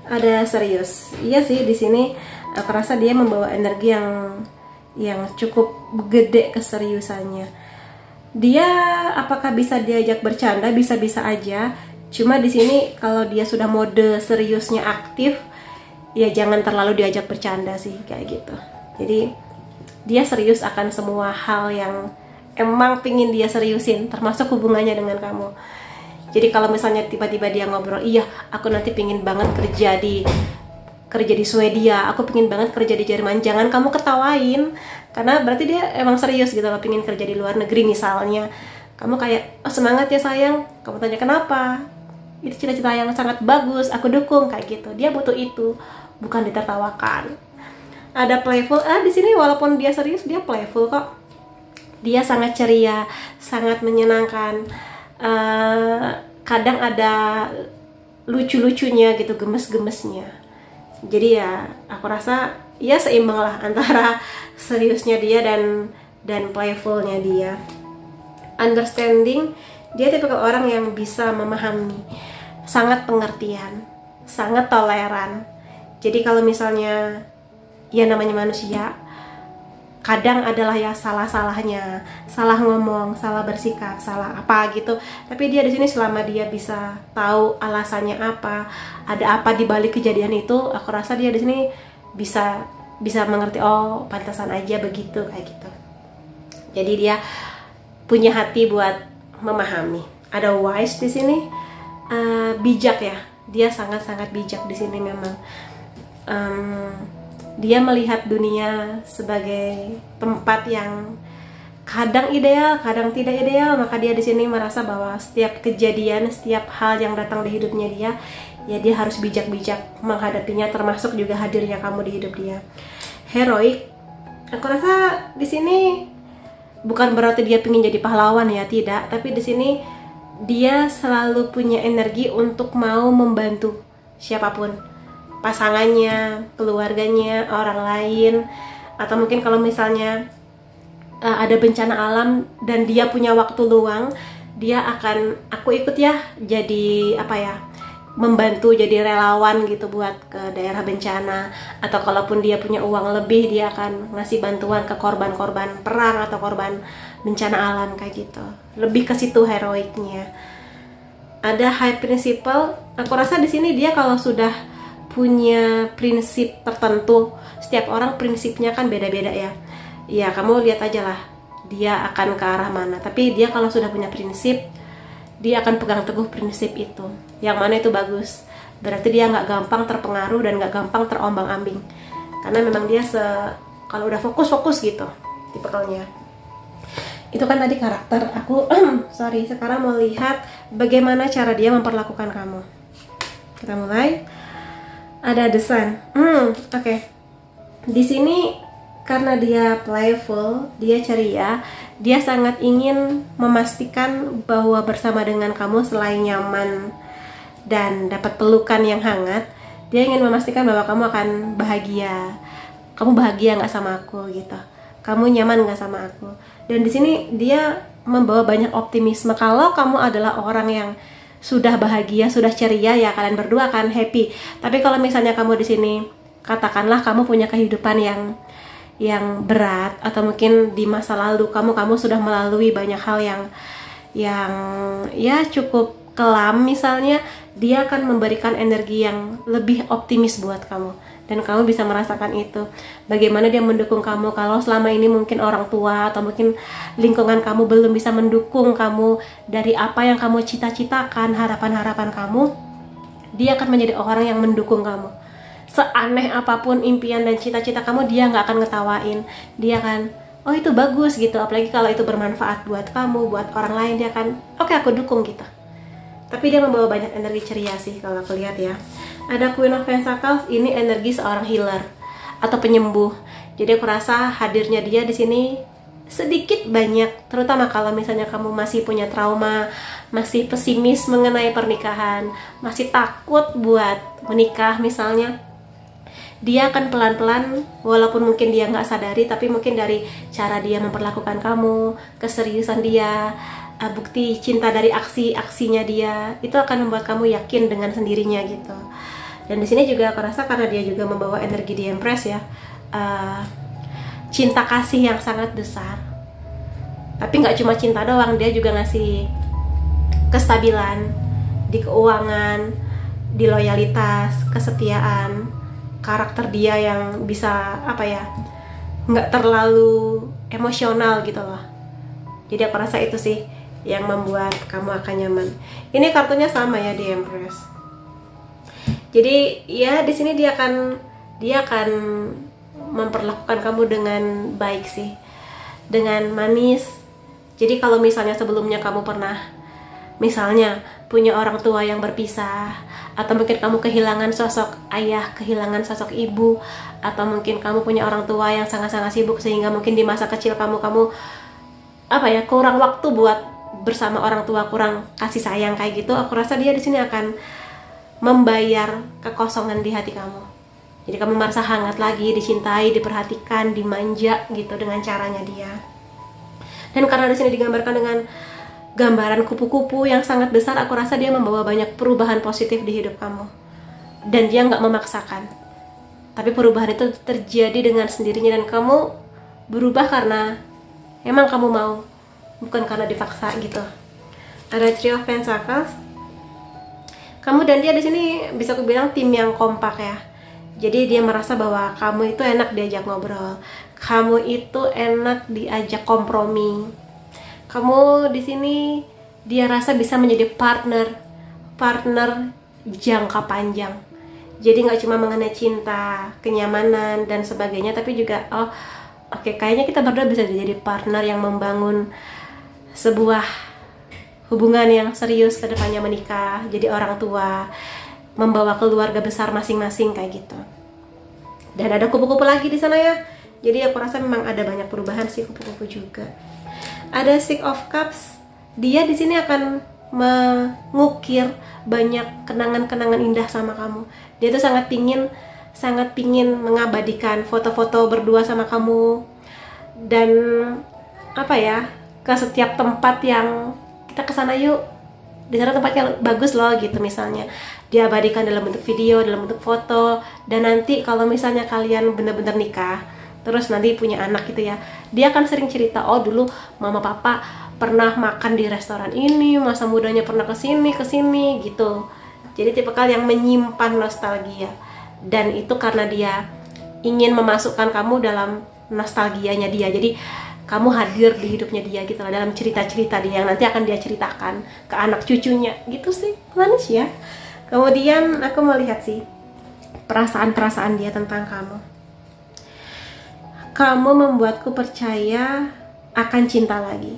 Ada serius. Iya sih, di sini aku rasa dia membawa energi yang cukup gede keseriusannya. Dia apakah bisa diajak bercanda? Bisa-bisa aja. Cuma di sini kalau dia sudah mode seriusnya aktif, ya jangan terlalu diajak bercanda sih kayak gitu. Jadi dia serius akan semua hal yang emang pingin dia seriusin, termasuk hubungannya dengan kamu. Jadi kalau misalnya tiba-tiba dia ngobrol, iya aku nanti pingin banget kerja di kerja di Swedia, aku pengen banget kerja di Jerman. Jangan kamu ketawain, karena berarti dia emang serius gitu loh, pengen kerja di luar negeri misalnya. Kamu kayak, oh semangat ya sayang, kamu tanya kenapa, itu cita-cita yang sangat bagus, aku dukung, kayak gitu. Dia butuh itu, bukan ditertawakan. Ada playful, di sini walaupun dia serius, dia playful kok. Dia sangat ceria, sangat menyenangkan. Kadang ada lucu-lucunya gitu, gemes-gemesnya. Jadi ya aku rasa ya seimbang lah antara seriusnya dia dan playfulnya dia. Understanding, dia tipe orang yang bisa memahami, sangat pengertian, sangat toleran. Jadi kalau misalnya ya namanya manusia, kadang adalah ya salah-salahnya, salah ngomong, salah bersikap, salah apa gitu. Tapi dia di sini selama dia bisa tahu alasannya apa, ada apa di balik kejadian itu, aku rasa dia di sini bisa mengerti, oh pantasan aja begitu, kayak gitu. Jadi dia punya hati buat memahami. Ada wise di sini, bijak ya. Dia sangat-sangat bijak di sini memang. Dia melihat dunia sebagai tempat yang kadang ideal, kadang tidak ideal. Maka dia di sini merasa bahwa setiap kejadian, setiap hal yang datang di hidupnya dia, ya dia harus bijak-bijak menghadapinya, termasuk juga hadirnya kamu di hidup dia. Heroik, aku rasa di sini bukan berarti dia ingin jadi pahlawan ya, tidak. Tapi di sini dia selalu punya energi untuk mau membantu siapapun, pasangannya, keluarganya, orang lain, atau mungkin kalau misalnya ada bencana alam dan dia punya waktu luang, dia akan, aku ikut ya, jadi apa ya, membantu jadi relawan gitu buat ke daerah bencana. Atau kalaupun dia punya uang lebih, dia akan ngasih bantuan ke korban-korban perang atau korban bencana alam, kayak gitu. Lebih ke situ heroiknya. Ada high principle, aku rasa di sini dia kalau sudah punya prinsip tertentu, setiap orang prinsipnya kan beda-beda ya. Ya kamu lihat aja lah dia akan ke arah mana. Tapi dia kalau sudah punya prinsip, dia akan pegang teguh prinsip itu. Yang mana itu bagus. Berarti dia nggak gampang terpengaruh dan nggak gampang terombang-ambing. Karena memang dia kalau udah fokus gitu tipikalnya. Itu kan tadi karakter. Aku sekarang mau lihat bagaimana cara dia memperlakukan kamu. Kita mulai. Ada The Sun. Oke. Di sini karena dia playful, dia ceria, dia sangat ingin memastikan bahwa bersama dengan kamu selain nyaman dan dapat pelukan yang hangat, dia ingin memastikan bahwa kamu akan bahagia. Kamu bahagia nggak sama aku gitu. Kamu nyaman nggak sama aku. Dan di sini dia membawa banyak optimisme. Kalau kamu adalah orang yang sudah bahagia, sudah ceria, ya kalian berdua akan happy. Tapi kalau misalnya kamu di sini, katakanlah kamu punya kehidupan yang berat, atau mungkin di masa lalu kamu sudah melalui banyak hal yang ya cukup kelam misalnya, dia akan memberikan energi yang lebih optimis buat kamu. Dan kamu bisa merasakan itu. Bagaimana dia mendukung kamu kalau selama ini mungkin orang tua atau mungkin lingkungan kamu belum bisa mendukung kamu dari apa yang kamu cita-citakan, harapan-harapan kamu. Dia akan menjadi orang yang mendukung kamu. Seaneh apapun impian dan cita-cita kamu, dia nggak akan ngetawain. Dia akan, oh itu bagus gitu. Apalagi kalau itu bermanfaat buat kamu, buat orang lain, dia akan, oke, aku dukung gitu. Tapi dia membawa banyak energi ceria sih kalau aku lihat ya. Ada Queen of Pentacles, ini energi seorang healer atau penyembuh. Jadi aku rasa hadirnya dia di sini sedikit banyak, terutama kalau misalnya kamu masih punya trauma, masih pesimis mengenai pernikahan, masih takut buat menikah misalnya. Dia akan pelan-pelan, walaupun mungkin dia nggak sadari, tapi mungkin dari cara dia memperlakukan kamu, keseriusan dia, bukti cinta dari aksi-aksinya dia, itu akan membuat kamu yakin dengan sendirinya gitu. Dan di sini juga aku rasa karena dia juga membawa energi di Empress ya, cinta kasih yang sangat besar. Tapi nggak cuma cinta doang, dia juga ngasih kestabilan di keuangan, di loyalitas, kesetiaan, karakter dia yang bisa apa ya, nggak terlalu emosional gitu loh. Jadi aku rasa itu sih yang membuat kamu akan nyaman. Ini kartunya sama ya di Empress. Jadi ya di sini dia akan memperlakukan kamu dengan baik sih, dengan manis. Jadi kalau misalnya sebelumnya kamu pernah misalnya punya orang tua yang berpisah, atau mungkin kamu kehilangan sosok ayah, kehilangan sosok ibu, atau mungkin kamu punya orang tua yang sangat-sangat sibuk sehingga mungkin di masa kecil kamu kurang waktu buat bersama orang tua, kurang kasih sayang kayak gitu. Aku rasa dia di sini akan membayar kekosongan di hati kamu. Jadi kamu merasa hangat lagi, dicintai, diperhatikan, dimanja gitu dengan caranya dia. Dan karena di sini digambarkan dengan gambaran kupu-kupu yang sangat besar, aku rasa dia membawa banyak perubahan positif di hidup kamu. Dan dia nggak memaksakan, tapi perubahan itu terjadi dengan sendirinya, dan kamu berubah karena emang kamu mau, bukan karena dipaksa gitu. Ada Three of Pentacles. Kamu dan dia di sini bisa aku bilang tim yang kompak ya. Jadi dia merasa bahwa kamu itu enak diajak ngobrol, kamu itu enak diajak kompromi. Kamu di sini dia rasa bisa menjadi partner jangka panjang. Jadi nggak cuma mengenai cinta, kenyamanan dan sebagainya, tapi juga kayaknya kita berdua bisa jadi partner yang membangun sebuah hubungan yang serius, ke depannya menikah, jadi orang tua, membawa keluarga besar masing-masing kayak gitu. Dan ada kupu-kupu lagi di sana ya. Jadi aku rasa memang ada banyak perubahan sih kupu-kupu juga. Ada Six of Cups. Dia di sini akan mengukir banyak kenangan-kenangan indah sama kamu. Dia tuh sangat pingin mengabadikan foto-foto berdua sama kamu. Dan ke setiap tempat yang kita kesana yuk, di sana tempatnya bagus loh gitu, misalnya diabadikan dalam bentuk video, dalam bentuk foto. Dan nanti kalau misalnya kalian benar-benar nikah, terus nanti punya anak gitu ya, dia akan sering cerita, oh dulu mama papa pernah makan di restoran ini, masa mudanya pernah kesini gitu. Jadi tipikal yang menyimpan nostalgia, dan itu karena dia ingin memasukkan kamu dalam nostalgianya dia. Jadi kamu hadir di hidupnya dia gitu lah, dalam cerita-cerita dia yang nanti akan dia ceritakan ke anak cucunya gitu sih. Manis ya. Kemudian aku melihat sih perasaan-perasaan dia tentang kamu. Kamu membuatku percaya akan cinta lagi.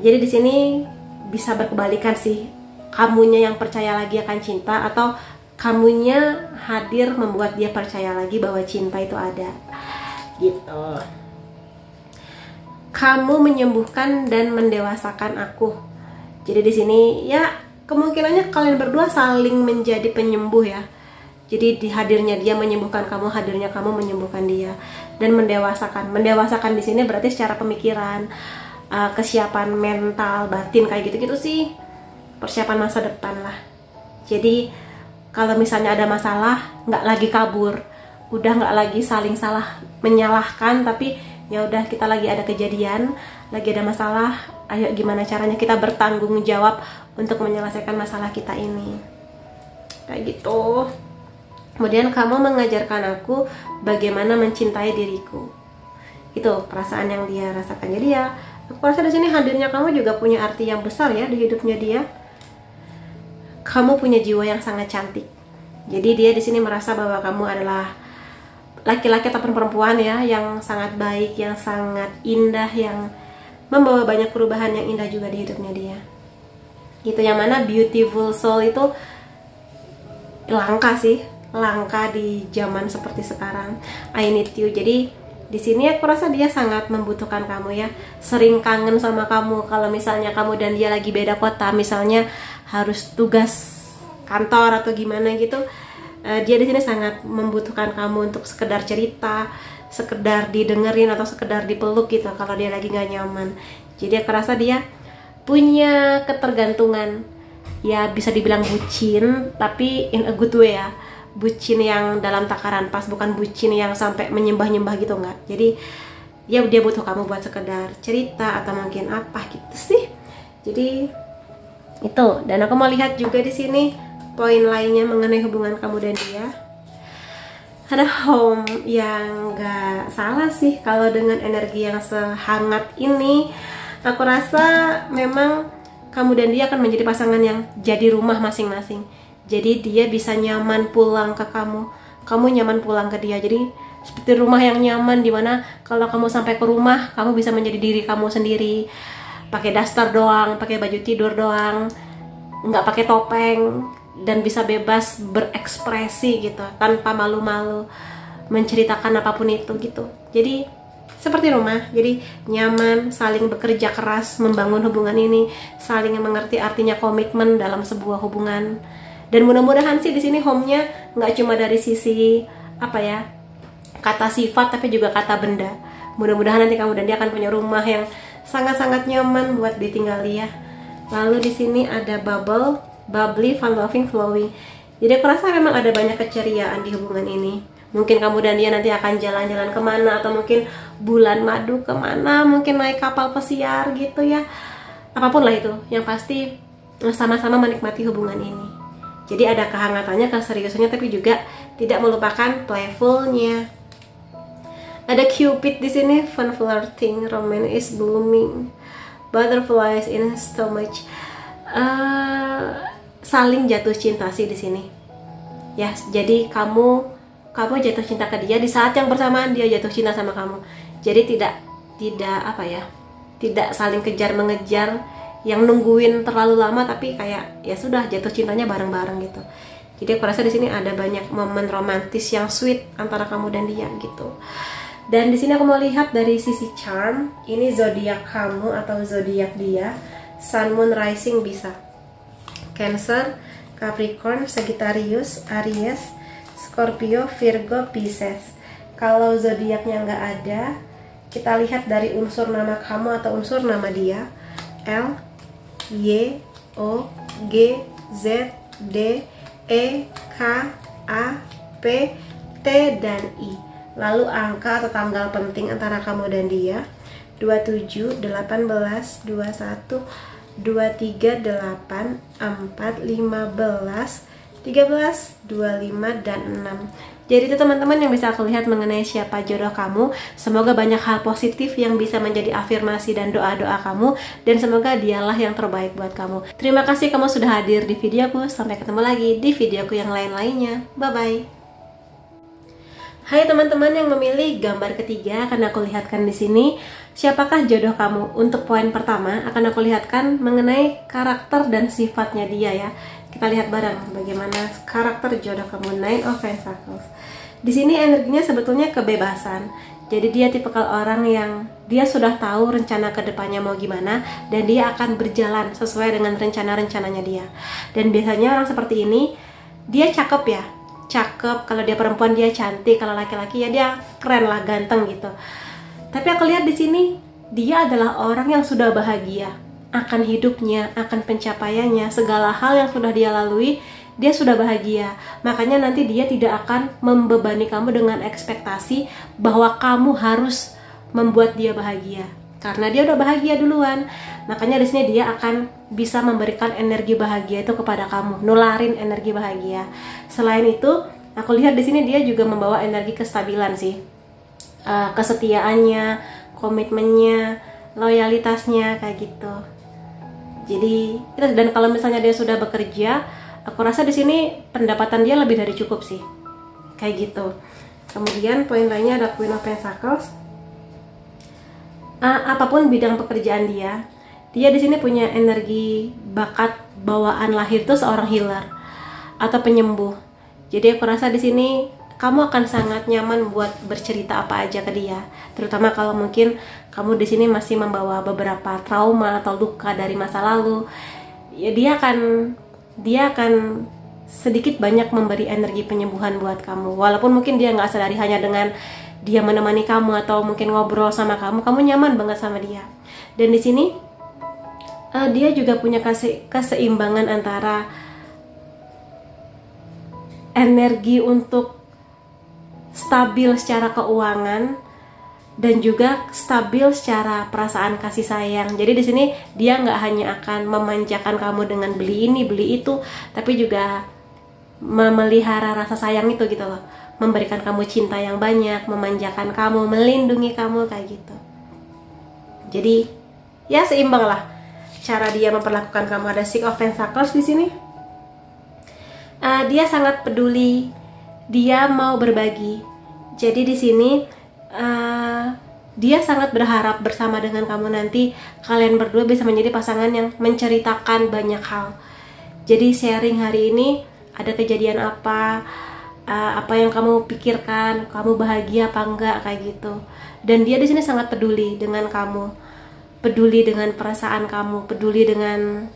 Jadi di sini bisa berkebalikan sih. Kamunya yang percaya lagi akan cinta, atau kamunya hadir membuat dia percaya lagi bahwa cinta itu ada. Gitu. Kamu menyembuhkan dan mendewasakan aku. Jadi di sini ya kemungkinannya kalian berdua saling menjadi penyembuh ya. Jadi di hadirnya dia menyembuhkan kamu, hadirnya kamu menyembuhkan dia. Dan mendewasakan. Mendewasakan di sini berarti secara pemikiran, kesiapan mental, batin kayak gitu-gitu sih. Persiapan masa depan lah. Jadi kalau misalnya ada masalah, nggak lagi kabur, udah nggak lagi saling salah menyalahkan, tapi ya udah, kita lagi ada kejadian, lagi ada masalah, ayo gimana caranya kita bertanggung jawab untuk menyelesaikan masalah kita ini. Kayak gitu. Kemudian kamu mengajarkan aku bagaimana mencintai diriku. Itu perasaan yang dia rasakan. Jadi ya, aku rasa di sini hadirnya kamu juga punya arti yang besar ya di hidupnya dia. Kamu punya jiwa yang sangat cantik. Jadi dia di sini merasa bahwa kamu adalah laki-laki ataupun perempuan ya, yang sangat baik, yang sangat indah, yang membawa banyak perubahan yang indah juga di hidupnya dia. Gitu, yang mana beautiful soul itu langka sih, langka di zaman seperti sekarang. I need you. Jadi di sini aku rasa dia sangat membutuhkan kamu ya, sering kangen sama kamu. Kalau misalnya kamu dan dia lagi beda kota, misalnya harus tugas kantor atau gimana gitu, dia di sini sangat membutuhkan kamu untuk sekedar cerita, sekedar didengerin atau sekedar dipeluk gitu kalau dia lagi nggak nyaman. Jadi aku rasa dia punya ketergantungan, ya bisa dibilang bucin, tapi in a good way ya. Bucin yang dalam takaran pas, bukan bucin yang sampai menyembah-nyembah gitu, nggak. Jadi ya dia butuh kamu buat sekedar cerita atau mungkin apa gitu sih. Jadi itu. Dan aku mau lihat juga di sini poin lainnya mengenai hubungan kamu dan dia. Ada home, yang gak salah sih kalau dengan energi yang sehangat ini. Aku rasa memang kamu dan dia akan menjadi pasangan yang jadi rumah masing-masing. Jadi dia bisa nyaman pulang ke kamu, kamu nyaman pulang ke dia. Jadi seperti rumah yang nyaman, dimana kalau kamu sampai ke rumah, kamu bisa menjadi diri kamu sendiri, pakai daster doang, pakai baju tidur doang, nggak pakai topeng, dan bisa bebas berekspresi gitu tanpa malu-malu menceritakan apapun itu gitu. Jadi seperti rumah, jadi nyaman, saling bekerja keras membangun hubungan ini, saling mengerti artinya komitmen dalam sebuah hubungan. Dan mudah-mudahan sih di sini home-nya nggak cuma dari sisi apa ya, kata sifat, tapi juga kata benda. Mudah-mudahan nanti kamu dan dia akan punya rumah yang sangat-sangat nyaman buat ditinggali ya. Lalu di sini ada bubble, bubbly, fun loving, flowing. Jadi aku rasa memang ada banyak keceriaan di hubungan ini. Mungkin kamu dan dia nanti akan jalan-jalan kemana, atau mungkin bulan madu kemana, mungkin naik kapal pesiar gitu ya. Apapun lah itu, yang pasti sama-sama menikmati hubungan ini. Jadi ada kehangatannya, keseriusannya, tapi juga tidak melupakan playfulnya. Ada Cupid di sini, fun flirting, romance is blooming, butterflies in stomach. Saling jatuh cinta sih di sini. Ya, jadi kamu jatuh cinta ke dia, di saat yang bersamaan dia jatuh cinta sama kamu. Jadi tidak apa ya, tidak saling kejar mengejar yang nungguin terlalu lama, tapi kayak ya sudah jatuh cintanya bareng-bareng gitu. Jadi aku rasa di sini ada banyak momen romantis yang sweet antara kamu dan dia gitu. Dan di sini aku mau lihat dari sisi charm, ini zodiak kamu atau zodiak dia. Sun, Moon, Rising bisa Cancer, Capricorn, Sagittarius, Aries, Scorpio, Virgo, Pisces. Kalau zodiaknya nggak ada, kita lihat dari unsur nama kamu atau unsur nama dia. L, Y, O, G, Z, D, E, K, A, P, T, dan I. Lalu angka atau tanggal penting antara kamu dan dia: 27, 18, 21, 23, 8, 4, 15, 13, 25, dan 6. Jadi itu teman-teman yang bisa aku lihat mengenai siapa jodoh kamu. Semoga banyak hal positif yang bisa menjadi afirmasi dan doa-doa kamu, dan semoga dialah yang terbaik buat kamu. Terima kasih kamu sudah hadir di videoku. Sampai ketemu lagi di videoku yang lain-lainnya. Bye-bye. Hai teman-teman yang memilih gambar ketiga, akan aku lihatkan di sini siapakah jodoh kamu. Untuk poin pertama akan aku lihatkan mengenai karakter dan sifatnya dia ya. Kita lihat bareng bagaimana karakter jodoh kamu. Nine of Pentacles. Di sini energinya sebetulnya kebebasan. Jadi dia tipikal orang yang dia sudah tahu rencana kedepannya mau gimana, dan dia akan berjalan sesuai dengan rencana-rencananya dia. Dan biasanya orang seperti ini dia cakep ya. Cakep, kalau dia perempuan dia cantik, kalau laki-laki ya dia keren lah, ganteng gitu. Tapi aku lihat di sini dia adalah orang yang sudah bahagia akan hidupnya, akan pencapaiannya, segala hal yang sudah dia lalui, dia sudah bahagia. Makanya nanti dia tidak akan membebani kamu dengan ekspektasi bahwa kamu harus membuat dia bahagia, karena dia udah bahagia duluan. Makanya di sini dia akan bisa memberikan energi bahagia itu kepada kamu, nularin energi bahagia. Selain itu, aku lihat di sini dia juga membawa energi kestabilan sih, kesetiaannya, komitmennya, loyalitasnya kayak gitu. Jadi, dan kalau misalnya dia sudah bekerja, aku rasa di sini pendapatan dia lebih dari cukup sih, kayak gitu. Kemudian poin lainnya ada Queen of Pentacles. Apapun bidang pekerjaan dia di sini punya energi, bakat, bawaan lahir tuh seorang healer atau penyembuh. Jadi aku rasa di sini kamu akan sangat nyaman buat bercerita apa aja ke dia, terutama kalau mungkin kamu di sini masih membawa beberapa trauma atau luka dari masa lalu. Ya dia akan sedikit banyak memberi energi penyembuhan buat kamu, walaupun mungkin dia nggak sadari, hanya dengan dia menemani kamu atau mungkin ngobrol sama kamu nyaman banget sama dia. Dan di sini dia juga punya keseimbangan antara energi untuk stabil secara keuangan dan juga stabil secara perasaan kasih sayang. Jadi di sini dia nggak hanya akan memanjakan kamu dengan beli ini beli itu, tapi juga memelihara rasa sayang itu gitu loh, memberikan kamu cinta yang banyak, memanjakan kamu, melindungi kamu kayak gitu. Jadi ya seimbang lah cara dia memperlakukan kamu. Ada Six of Pentacles di sini. Dia sangat peduli, dia mau berbagi. Jadi di sini dia sangat berharap bersama dengan kamu nanti kalian berdua bisa menjadi pasangan yang menceritakan banyak hal. Jadi sharing hari ini ada kejadian apa yang kamu pikirkan, kamu bahagia apa enggak, kayak gitu. Dan dia di sini sangat peduli dengan kamu, peduli dengan perasaan kamu, peduli dengan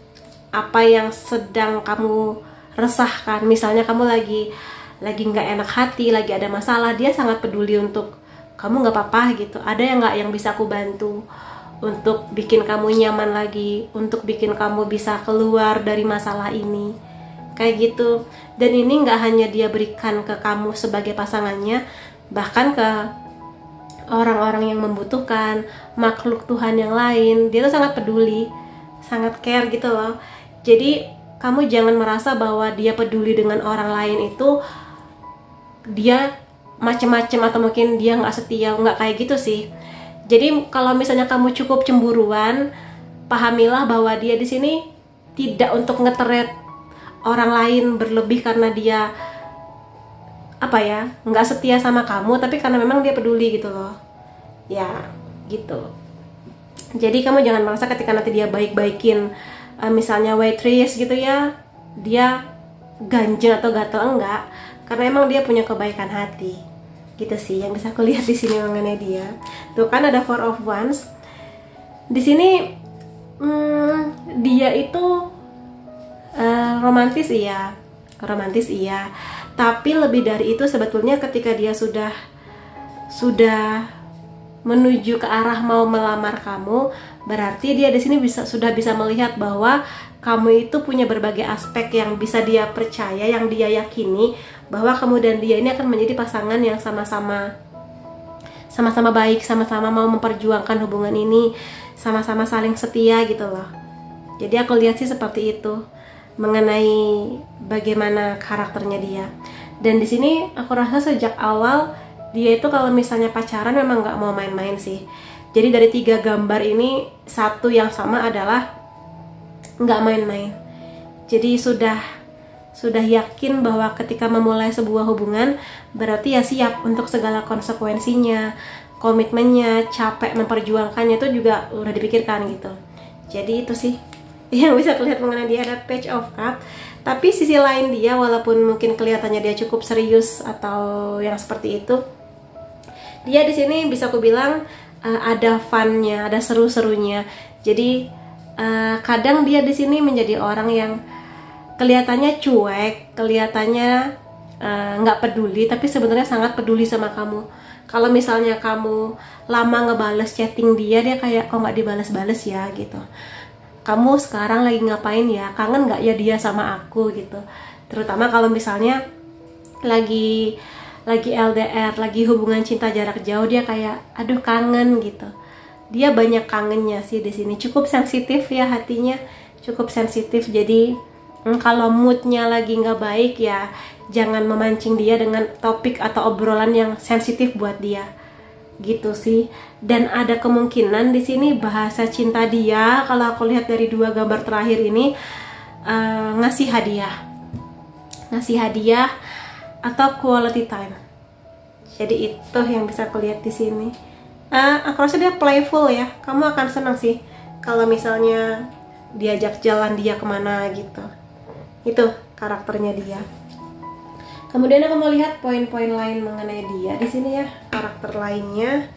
apa yang sedang kamu resahkan. Misalnya kamu lagi nggak enak hati, lagi ada masalah, dia sangat peduli untuk kamu nggak apa-apa gitu. Ada yang nggak yang bisa aku bantu untuk bikin kamu nyaman lagi, untuk bikin kamu bisa keluar dari masalah ini, kayak gitu. Dan ini nggak hanya dia berikan ke kamu sebagai pasangannya, bahkan ke orang-orang yang membutuhkan, makhluk Tuhan yang lain. Dia tuh sangat peduli, sangat care gitu loh. Jadi kamu jangan merasa bahwa dia peduli dengan orang lain itu dia macem-macem atau mungkin dia nggak setia, nggak kayak gitu sih. Jadi kalau misalnya kamu cukup cemburuan, pahamilah bahwa dia di sini tidak untuk ngeteret orang lain berlebih karena dia nggak setia sama kamu, tapi karena memang dia peduli gitu loh. Ya gitu. Jadi kamu jangan merasa ketika nanti dia baik-baikin misalnya waitress gitu ya, dia ganjeng atau gatel, enggak, karena emang dia punya kebaikan hati. Gitu sih yang bisa aku lihat di sini mengenai dia. Tuh kan ada Four of Wands. Di sini dia itu romantis iya. Tapi lebih dari itu sebetulnya ketika dia sudah menuju ke arah mau melamar kamu, berarti dia di sini sudah bisa melihat bahwa kamu itu punya berbagai aspek yang bisa dia percaya, yang dia yakini bahwa kamu dan dia ini akan menjadi pasangan yang sama-sama baik, sama-sama mau memperjuangkan hubungan ini, sama-sama saling setia gitu loh. Jadi aku lihat sih seperti itu mengenai bagaimana karakternya dia. Dan di sini aku rasa sejak awal dia itu kalau misalnya pacaran memang nggak mau main-main sih. Jadi dari 3 gambar ini satu yang sama adalah nggak main-main. Jadi sudah yakin bahwa ketika memulai sebuah hubungan berarti ya siap untuk segala konsekuensinya, komitmennya, capek memperjuangkannya itu juga udah dipikirkan gitu. Jadi itu sih yang bisa kelihatan mengenai dia. Ada Page of Cups. Tapi sisi lain dia, walaupun mungkin kelihatannya dia cukup serius atau yang seperti itu, dia di sini bisa aku bilang ada fun-nya, ada seru-serunya. Jadi kadang dia di sini menjadi orang yang kelihatannya cuek, kelihatannya nggak peduli, tapi sebenarnya sangat peduli sama kamu. Kalau misalnya kamu lama ngebales chatting dia kayak kok nggak dibales-bales ya gitu. Kamu sekarang lagi ngapain ya? Kangen nggak ya dia sama aku gitu. Terutama kalau misalnya lagi LDR, lagi hubungan cinta jarak jauh, dia kayak aduh kangen gitu. Dia banyak kangennya sih di sini. Cukup sensitif ya hatinya, cukup sensitif. Jadi kalau moodnya lagi nggak baik ya jangan memancing dia dengan topik atau obrolan yang sensitif buat dia. Gitu sih. Dan ada kemungkinan di sini bahasa cinta dia, kalau aku lihat dari 2 gambar terakhir ini, ngasih hadiah atau quality time. Jadi itu yang bisa aku lihat di sini. Aku rasa dia playful ya. Kamu akan senang sih kalau misalnya diajak jalan dia kemana gitu. Itu karakternya dia. Kemudian aku mau lihat poin-poin lain mengenai dia di sini ya, karakter lainnya.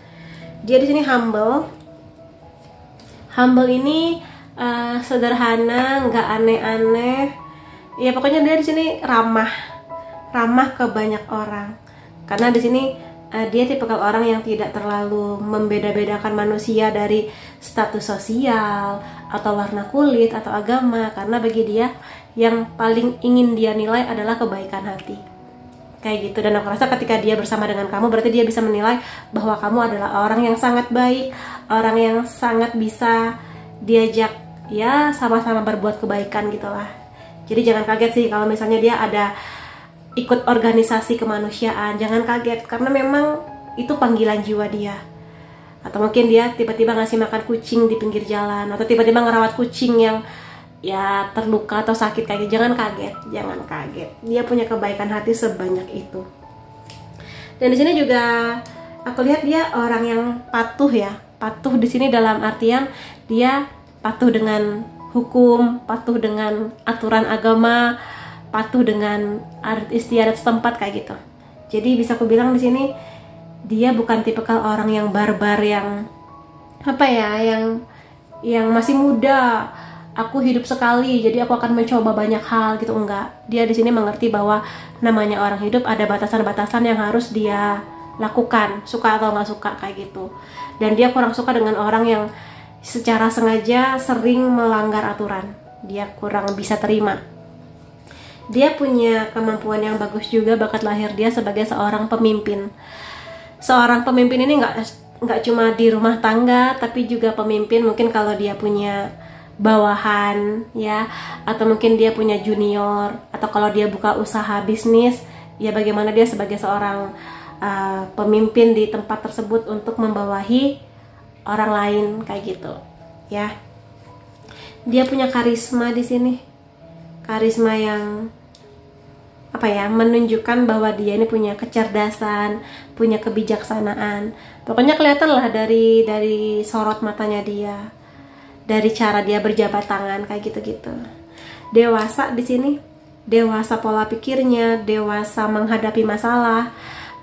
Dia di sini humble. Humble ini sederhana, nggak aneh-aneh. Ya pokoknya dia di sini ramah ke banyak orang. Karena di sini dia tipikal orang yang tidak terlalu membeda-bedakan manusia dari status sosial atau warna kulit atau agama, karena bagi dia yang paling ingin dia nilai adalah kebaikan hati. Kayak gitu. Dan aku rasa ketika dia bersama dengan kamu berarti dia bisa menilai bahwa kamu adalah orang yang sangat baik, orang yang sangat bisa diajak ya sama-sama berbuat kebaikan gitulah. Jadi jangan kaget sih kalau misalnya dia ada ikut organisasi kemanusiaan, jangan kaget karena memang itu panggilan jiwa dia. Atau mungkin dia tiba-tiba ngasih makan kucing di pinggir jalan, atau tiba-tiba ngerawat kucing yang ya terluka atau sakit kayak gitu. Jangan kaget. Dia punya kebaikan hati sebanyak itu. Dan di sini juga aku lihat dia orang yang patuh ya. Patuh di sini dalam artian dia patuh dengan hukum, patuh dengan aturan agama, patuh dengan adat istiadat setempat kayak gitu. Jadi bisa aku bilang di sini dia bukan tipikal orang yang barbar, yang yang masih muda. Aku hidup sekali, jadi aku akan mencoba banyak hal gitu, enggak. Dia di sini mengerti bahwa namanya orang hidup ada batasan-batasan yang harus dia lakukan, suka atau nggak suka kayak gitu. Dan dia kurang suka dengan orang yang secara sengaja sering melanggar aturan. Dia kurang bisa terima. Dia punya kemampuan yang bagus juga, bakat lahir dia sebagai seorang pemimpin. Seorang pemimpin ini nggak cuma di rumah tangga, tapi juga pemimpin mungkin kalau dia punya bawahan ya, atau mungkin dia punya junior, atau kalau dia buka usaha bisnis ya, bagaimana dia sebagai seorang pemimpin di tempat tersebut untuk membawahi orang lain kayak gitu ya. Dia punya karisma di sini, karisma yang menunjukkan bahwa dia ini punya kecerdasan, punya kebijaksanaan. Pokoknya kelihatan lah dari sorot matanya dia, dari cara dia berjabat tangan kayak gitu-gitu. Dewasa di sini, dewasa pola pikirnya, dewasa menghadapi masalah,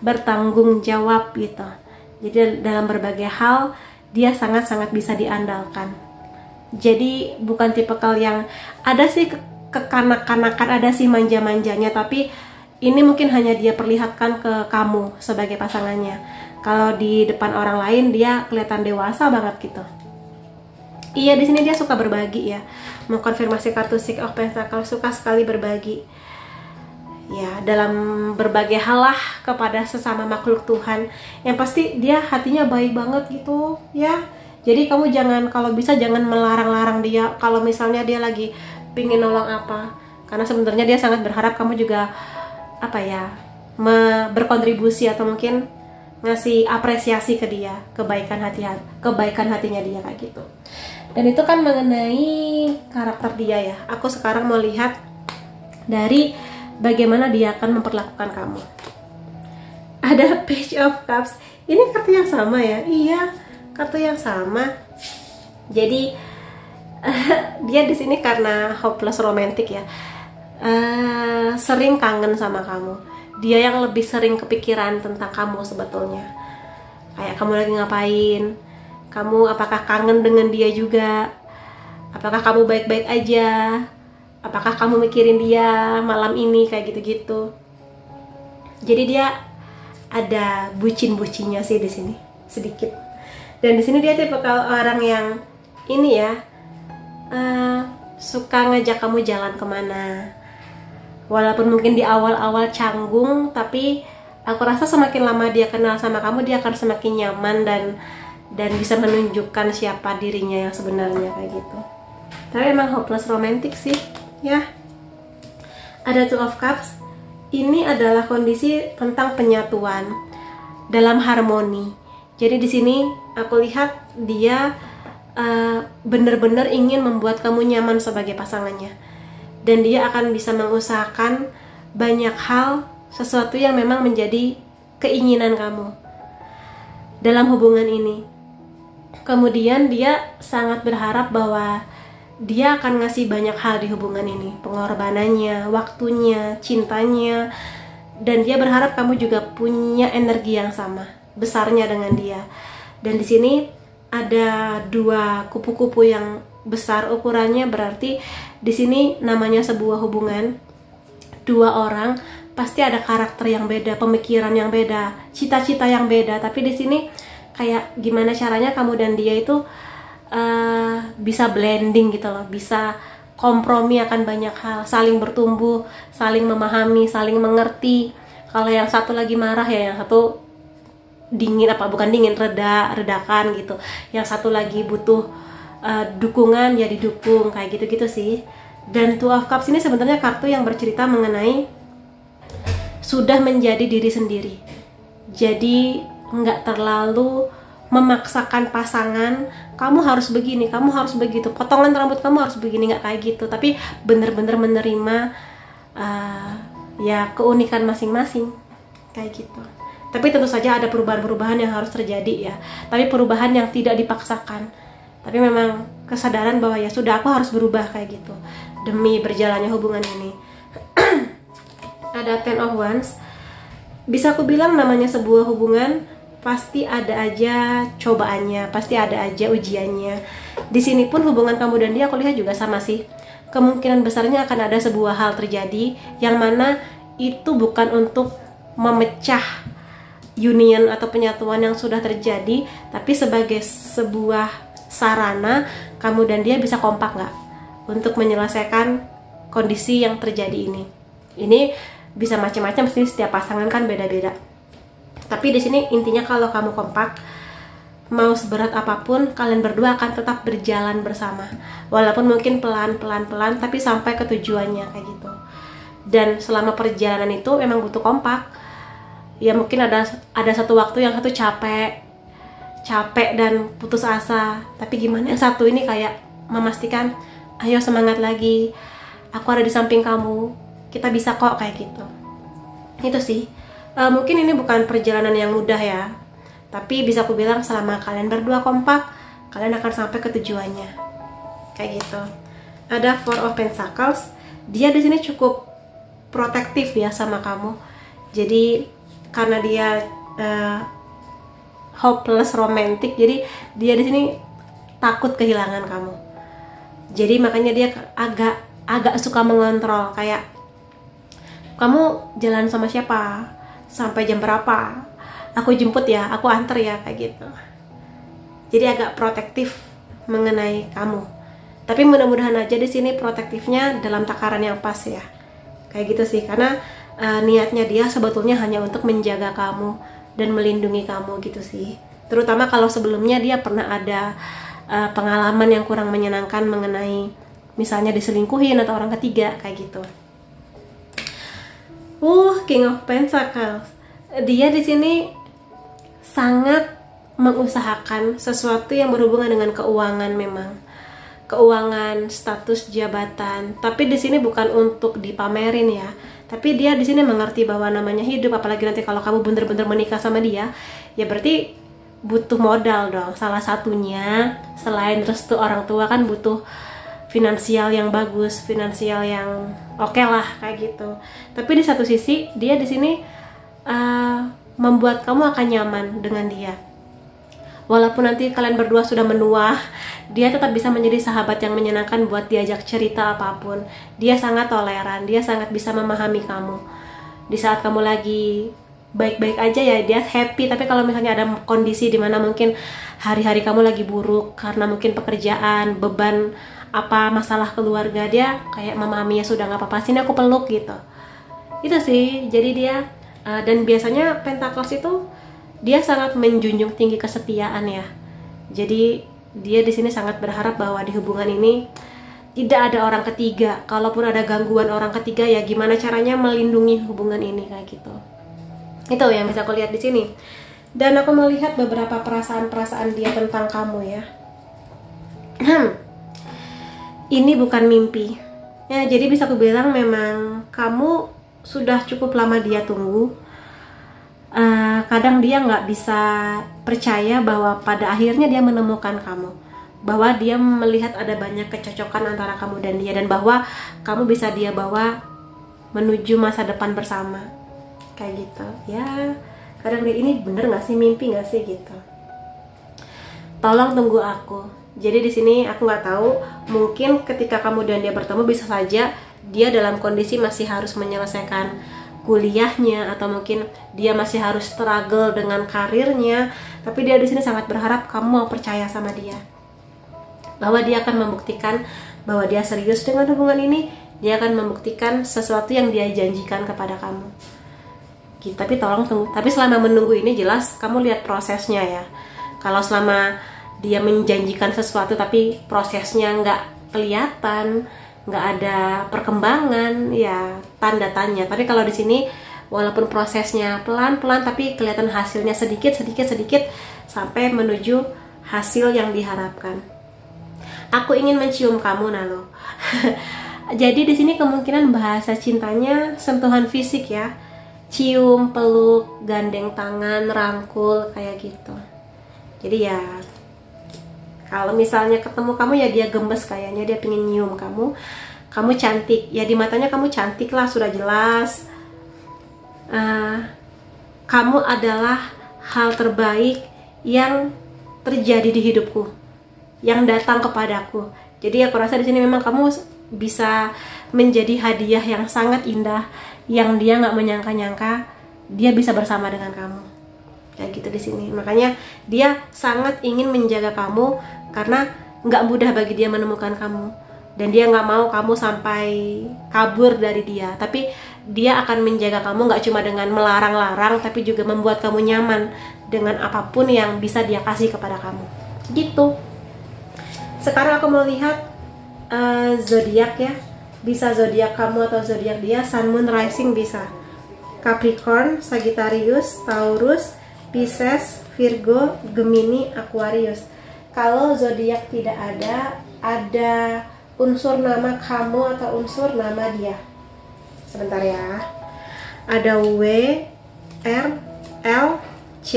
bertanggung jawab gitu. Jadi dalam berbagai hal dia sangat-sangat bisa diandalkan. Jadi bukan tipikal yang ada sih kekanak-kanakan, ada sih manja-manjanya, tapi ini mungkin hanya dia perlihatkan ke kamu sebagai pasangannya. Kalau di depan orang lain dia kelihatan dewasa banget gitu. Iya, di sini dia suka berbagi ya. Mengkonfirmasi kartu Six of Pentacles, suka sekali berbagi. Ya, dalam berbagai hal lah kepada sesama makhluk Tuhan. Yang pasti dia hatinya baik banget gitu ya. Jadi kamu kalau bisa jangan melarang-larang dia kalau misalnya dia lagi pingin nolong apa. Karena sebenarnya dia sangat berharap kamu juga berkontribusi atau mungkin ngasih apresiasi ke dia, kebaikan hatinya dia kayak gitu. Dan itu kan mengenai karakter dia ya. Aku sekarang mau lihat dari bagaimana dia akan memperlakukan kamu. Ada Page of Cups. Ini kartu yang sama ya? Iya, kartu yang sama. Jadi dia di sini karena hopeless romantic ya. Sering kangen sama kamu. Dia yang lebih sering kepikiran tentang kamu sebetulnya. Kayak kamu lagi ngapain? Kamu apakah kangen dengan dia juga? Apakah kamu baik-baik aja? Apakah kamu mikirin dia malam ini kayak gitu-gitu? Jadi dia ada bucin-bucinnya sih di sini sedikit. Dan di sini dia tipe orang yang ini ya, suka ngajak kamu jalan kemana. Walaupun mungkin di awal-awal canggung, tapi aku rasa semakin lama dia kenal sama kamu, dia akan semakin nyaman dan bisa menunjukkan siapa dirinya yang sebenarnya kayak gitu. Tapi emang hopeless romantic sih ya. Ada Two of Cups. Ini adalah kondisi tentang penyatuan dalam harmoni. Jadi di sini aku lihat dia benar-benar ingin membuat kamu nyaman sebagai pasangannya. Dan dia akan bisa mengusahakan banyak hal, sesuatu yang memang menjadi keinginan kamu dalam hubungan ini. Kemudian dia sangat berharap bahwa dia akan ngasih banyak hal di hubungan ini, pengorbanannya, waktunya, cintanya, dan dia berharap kamu juga punya energi yang sama besarnya dengan dia. Dan di sini ada dua kupu-kupu yang besar ukurannya, berarti di sini namanya sebuah hubungan dua orang pasti ada karakter yang beda, pemikiran yang beda, cita-cita yang beda. Tapi di sini kayak gimana caranya kamu dan dia itu bisa blending gitu loh, bisa kompromi akan banyak hal, saling bertumbuh, saling memahami, saling mengerti. Kalau yang satu lagi marah ya yang satu redakan gitu. Yang satu lagi butuh dukungan ya didukung kayak gitu-gitu sih. Dan Two of Cups ini sebenarnya kartu yang bercerita mengenai sudah menjadi diri sendiri. Jadi nggak terlalu memaksakan pasangan, kamu harus begini, kamu harus begitu, potongan rambut kamu harus begini, nggak kayak gitu. Tapi bener-bener menerima ya keunikan masing-masing kayak gitu. Tapi tentu saja ada perubahan-perubahan yang harus terjadi ya, tapi perubahan yang tidak dipaksakan, tapi memang kesadaran bahwa ya sudah, aku harus berubah kayak gitu demi berjalannya hubungan ini. Ada Ten of Wands. Bisa aku bilang namanya sebuah hubungan pasti ada aja cobaannya, pasti ada aja ujiannya. Di sini pun hubungan kamu dan dia aku lihat juga sama sih. Kemungkinan besarnya akan ada sebuah hal terjadi yang mana itu bukan untuk memecah union atau penyatuan yang sudah terjadi, tapi sebagai sebuah sarana kamu dan dia bisa kompak nggak untuk menyelesaikan kondisi yang terjadi ini. Ini bisa macam-macam sih, setiap pasangan kan beda-beda. Tapi di sini intinya kalau kamu kompak, mau seberat apapun, kalian berdua akan tetap berjalan bersama. Walaupun mungkin pelan-pelan, tapi sampai ke tujuannya kayak gitu. Dan selama perjalanan itu memang butuh kompak. Ya mungkin ada satu waktu yang satu capek dan putus asa. Tapi gimana yang satu ini kayak memastikan, ayo semangat lagi, aku ada di samping kamu, kita bisa kok kayak gitu. Itu sih. Mungkin ini bukan perjalanan yang mudah ya, tapi bisa aku bilang selama kalian berdua kompak, kalian akan sampai ke tujuannya kayak gitu. Ada Four of Pentacles. Dia di sini cukup protektif ya sama kamu. Jadi karena dia hopeless romantic, jadi dia di sini takut kehilangan kamu. Jadi makanya dia agak suka mengontrol, kayak kamu jalan sama siapa, sampai jam berapa, aku jemput ya, aku antar ya, kayak gitu. Jadi agak protektif mengenai kamu. Tapi mudah-mudahan aja di sini protektifnya dalam takaran yang pas ya, kayak gitu sih. Karena niatnya dia sebetulnya hanya untuk menjaga kamu dan melindungi kamu gitu sih. Terutama kalau sebelumnya dia pernah ada pengalaman yang kurang menyenangkan mengenai misalnya diselingkuhin atau orang ketiga kayak gitu. King of Pentacles. Dia di sini sangat mengusahakan sesuatu yang berhubungan dengan keuangan, memang keuangan, status jabatan. Tapi di sini bukan untuk dipamerin ya. Tapi dia di sini mengerti bahwa namanya hidup, apalagi nanti kalau kamu bener-bener menikah sama dia, ya berarti butuh modal dong. Salah satunya selain restu orang tua kan butuh finansial yang bagus, finansial yang oke lah kayak gitu. Tapi di satu sisi dia di sini membuat kamu akan nyaman dengan dia. Walaupun nanti kalian berdua sudah menua, dia tetap bisa menjadi sahabat yang menyenangkan buat diajak cerita apapun. Dia sangat toleran, dia sangat bisa memahami kamu. Di saat kamu lagi baik-baik aja ya dia happy, tapi kalau misalnya ada kondisi dimana mungkin hari-hari kamu lagi buruk karena mungkin pekerjaan, beban, apa masalah keluarga, dia kayak memahaminya, sudah nggak apa-apa, sini aku peluk gitu. Itu sih. Jadi dia dan biasanya Pentacles itu dia sangat menjunjung tinggi kesetiaan ya. Jadi dia di sini sangat berharap bahwa di hubungan ini tidak ada orang ketiga. Kalaupun ada gangguan orang ketiga, ya gimana caranya melindungi hubungan ini kayak gitu. Itu yang bisa aku lihat di sini. Dan aku melihat beberapa perasaan-perasaan dia tentang kamu ya. Ini bukan mimpi. Ya, jadi bisa aku bilang memang kamu sudah cukup lama dia tunggu. Kadang dia nggak bisa percaya bahwa pada akhirnya dia menemukan kamu, bahwa dia melihat ada banyak kecocokan antara kamu dan dia, dan bahwa kamu bisa dia bawa menuju masa depan bersama kayak gitu ya. Kadang dia, ini bener nggak sih, mimpi nggak sih gitu. Tolong tunggu aku. Jadi di sini aku nggak tahu, mungkin ketika kamu dan dia bertemu bisa saja dia dalam kondisi masih harus menyelesaikan kuliahnya, atau mungkin dia masih harus struggle dengan karirnya. Tapi dia di sini sangat berharap kamu mau percaya sama dia, bahwa dia akan membuktikan bahwa dia serius dengan hubungan ini. Dia akan membuktikan sesuatu yang dia janjikan kepada kamu gitu. Tapi tolong tunggu. Tapi selama menunggu ini jelas kamu lihat prosesnya ya. Kalau selama dia menjanjikan sesuatu tapi prosesnya nggak kelihatan, nggak ada perkembangan, ya tanda tanya. Tapi kalau di sini walaupun prosesnya pelan-pelan tapi kelihatan hasilnya sedikit sampai menuju hasil yang diharapkan. Aku ingin mencium kamu, Nalo. Jadi di sini kemungkinan bahasa cintanya sentuhan fisik ya, cium, peluk, gandeng tangan, rangkul kayak gitu. Jadi ya kalau misalnya ketemu kamu ya dia gemes, kayaknya dia pengen nyium kamu. Kamu cantik ya, di matanya kamu cantik lah, sudah jelas. Kamu adalah hal terbaik yang terjadi di hidupku, yang datang kepadaku. Jadi aku rasa di sini memang kamu bisa menjadi hadiah yang sangat indah, yang dia nggak menyangka-nyangka dia bisa bersama dengan kamu. Kayak gitu di sini. Makanya dia sangat ingin menjaga kamu karena nggak mudah bagi dia menemukan kamu, dan dia nggak mau kamu sampai kabur dari dia. Tapi dia akan menjaga kamu nggak cuma dengan melarang-larang, tapi juga membuat kamu nyaman dengan apapun yang bisa dia kasih kepada kamu. Gitu. Sekarang aku mau lihat zodiak ya. Bisa zodiak kamu atau zodiak dia. Sun, Moon, Rising bisa Capricorn, Sagittarius, Taurus, Pisces, Virgo, Gemini, Aquarius. Kalau zodiak tidak ada unsur nama kamu atau unsur nama dia. Sebentar ya. Ada W, R, L, C,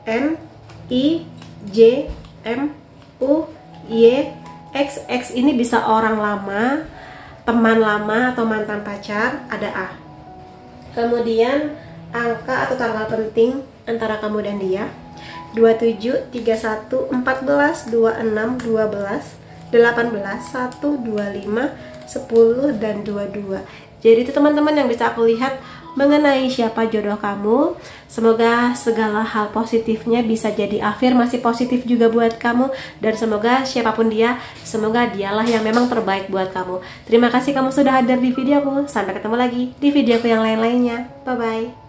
N, I, J, M, U, Y, X. X ini bisa orang lama, teman lama, atau mantan pacar. Ada A. Kemudian angka atau tanggal penting antara kamu dan dia: 27, 31, 14, 26, 12, 18, 1, 25, 10, dan 22. Jadi itu teman-teman yang bisa aku lihat mengenai siapa jodoh kamu. Semoga segala hal positifnya bisa jadi afirmasi positif juga buat kamu. Dan semoga siapapun dia, semoga dialah yang memang terbaik buat kamu. Terima kasih kamu sudah hadir di videoku. Sampai ketemu lagi di videoku yang lain-lainnya. Bye-bye.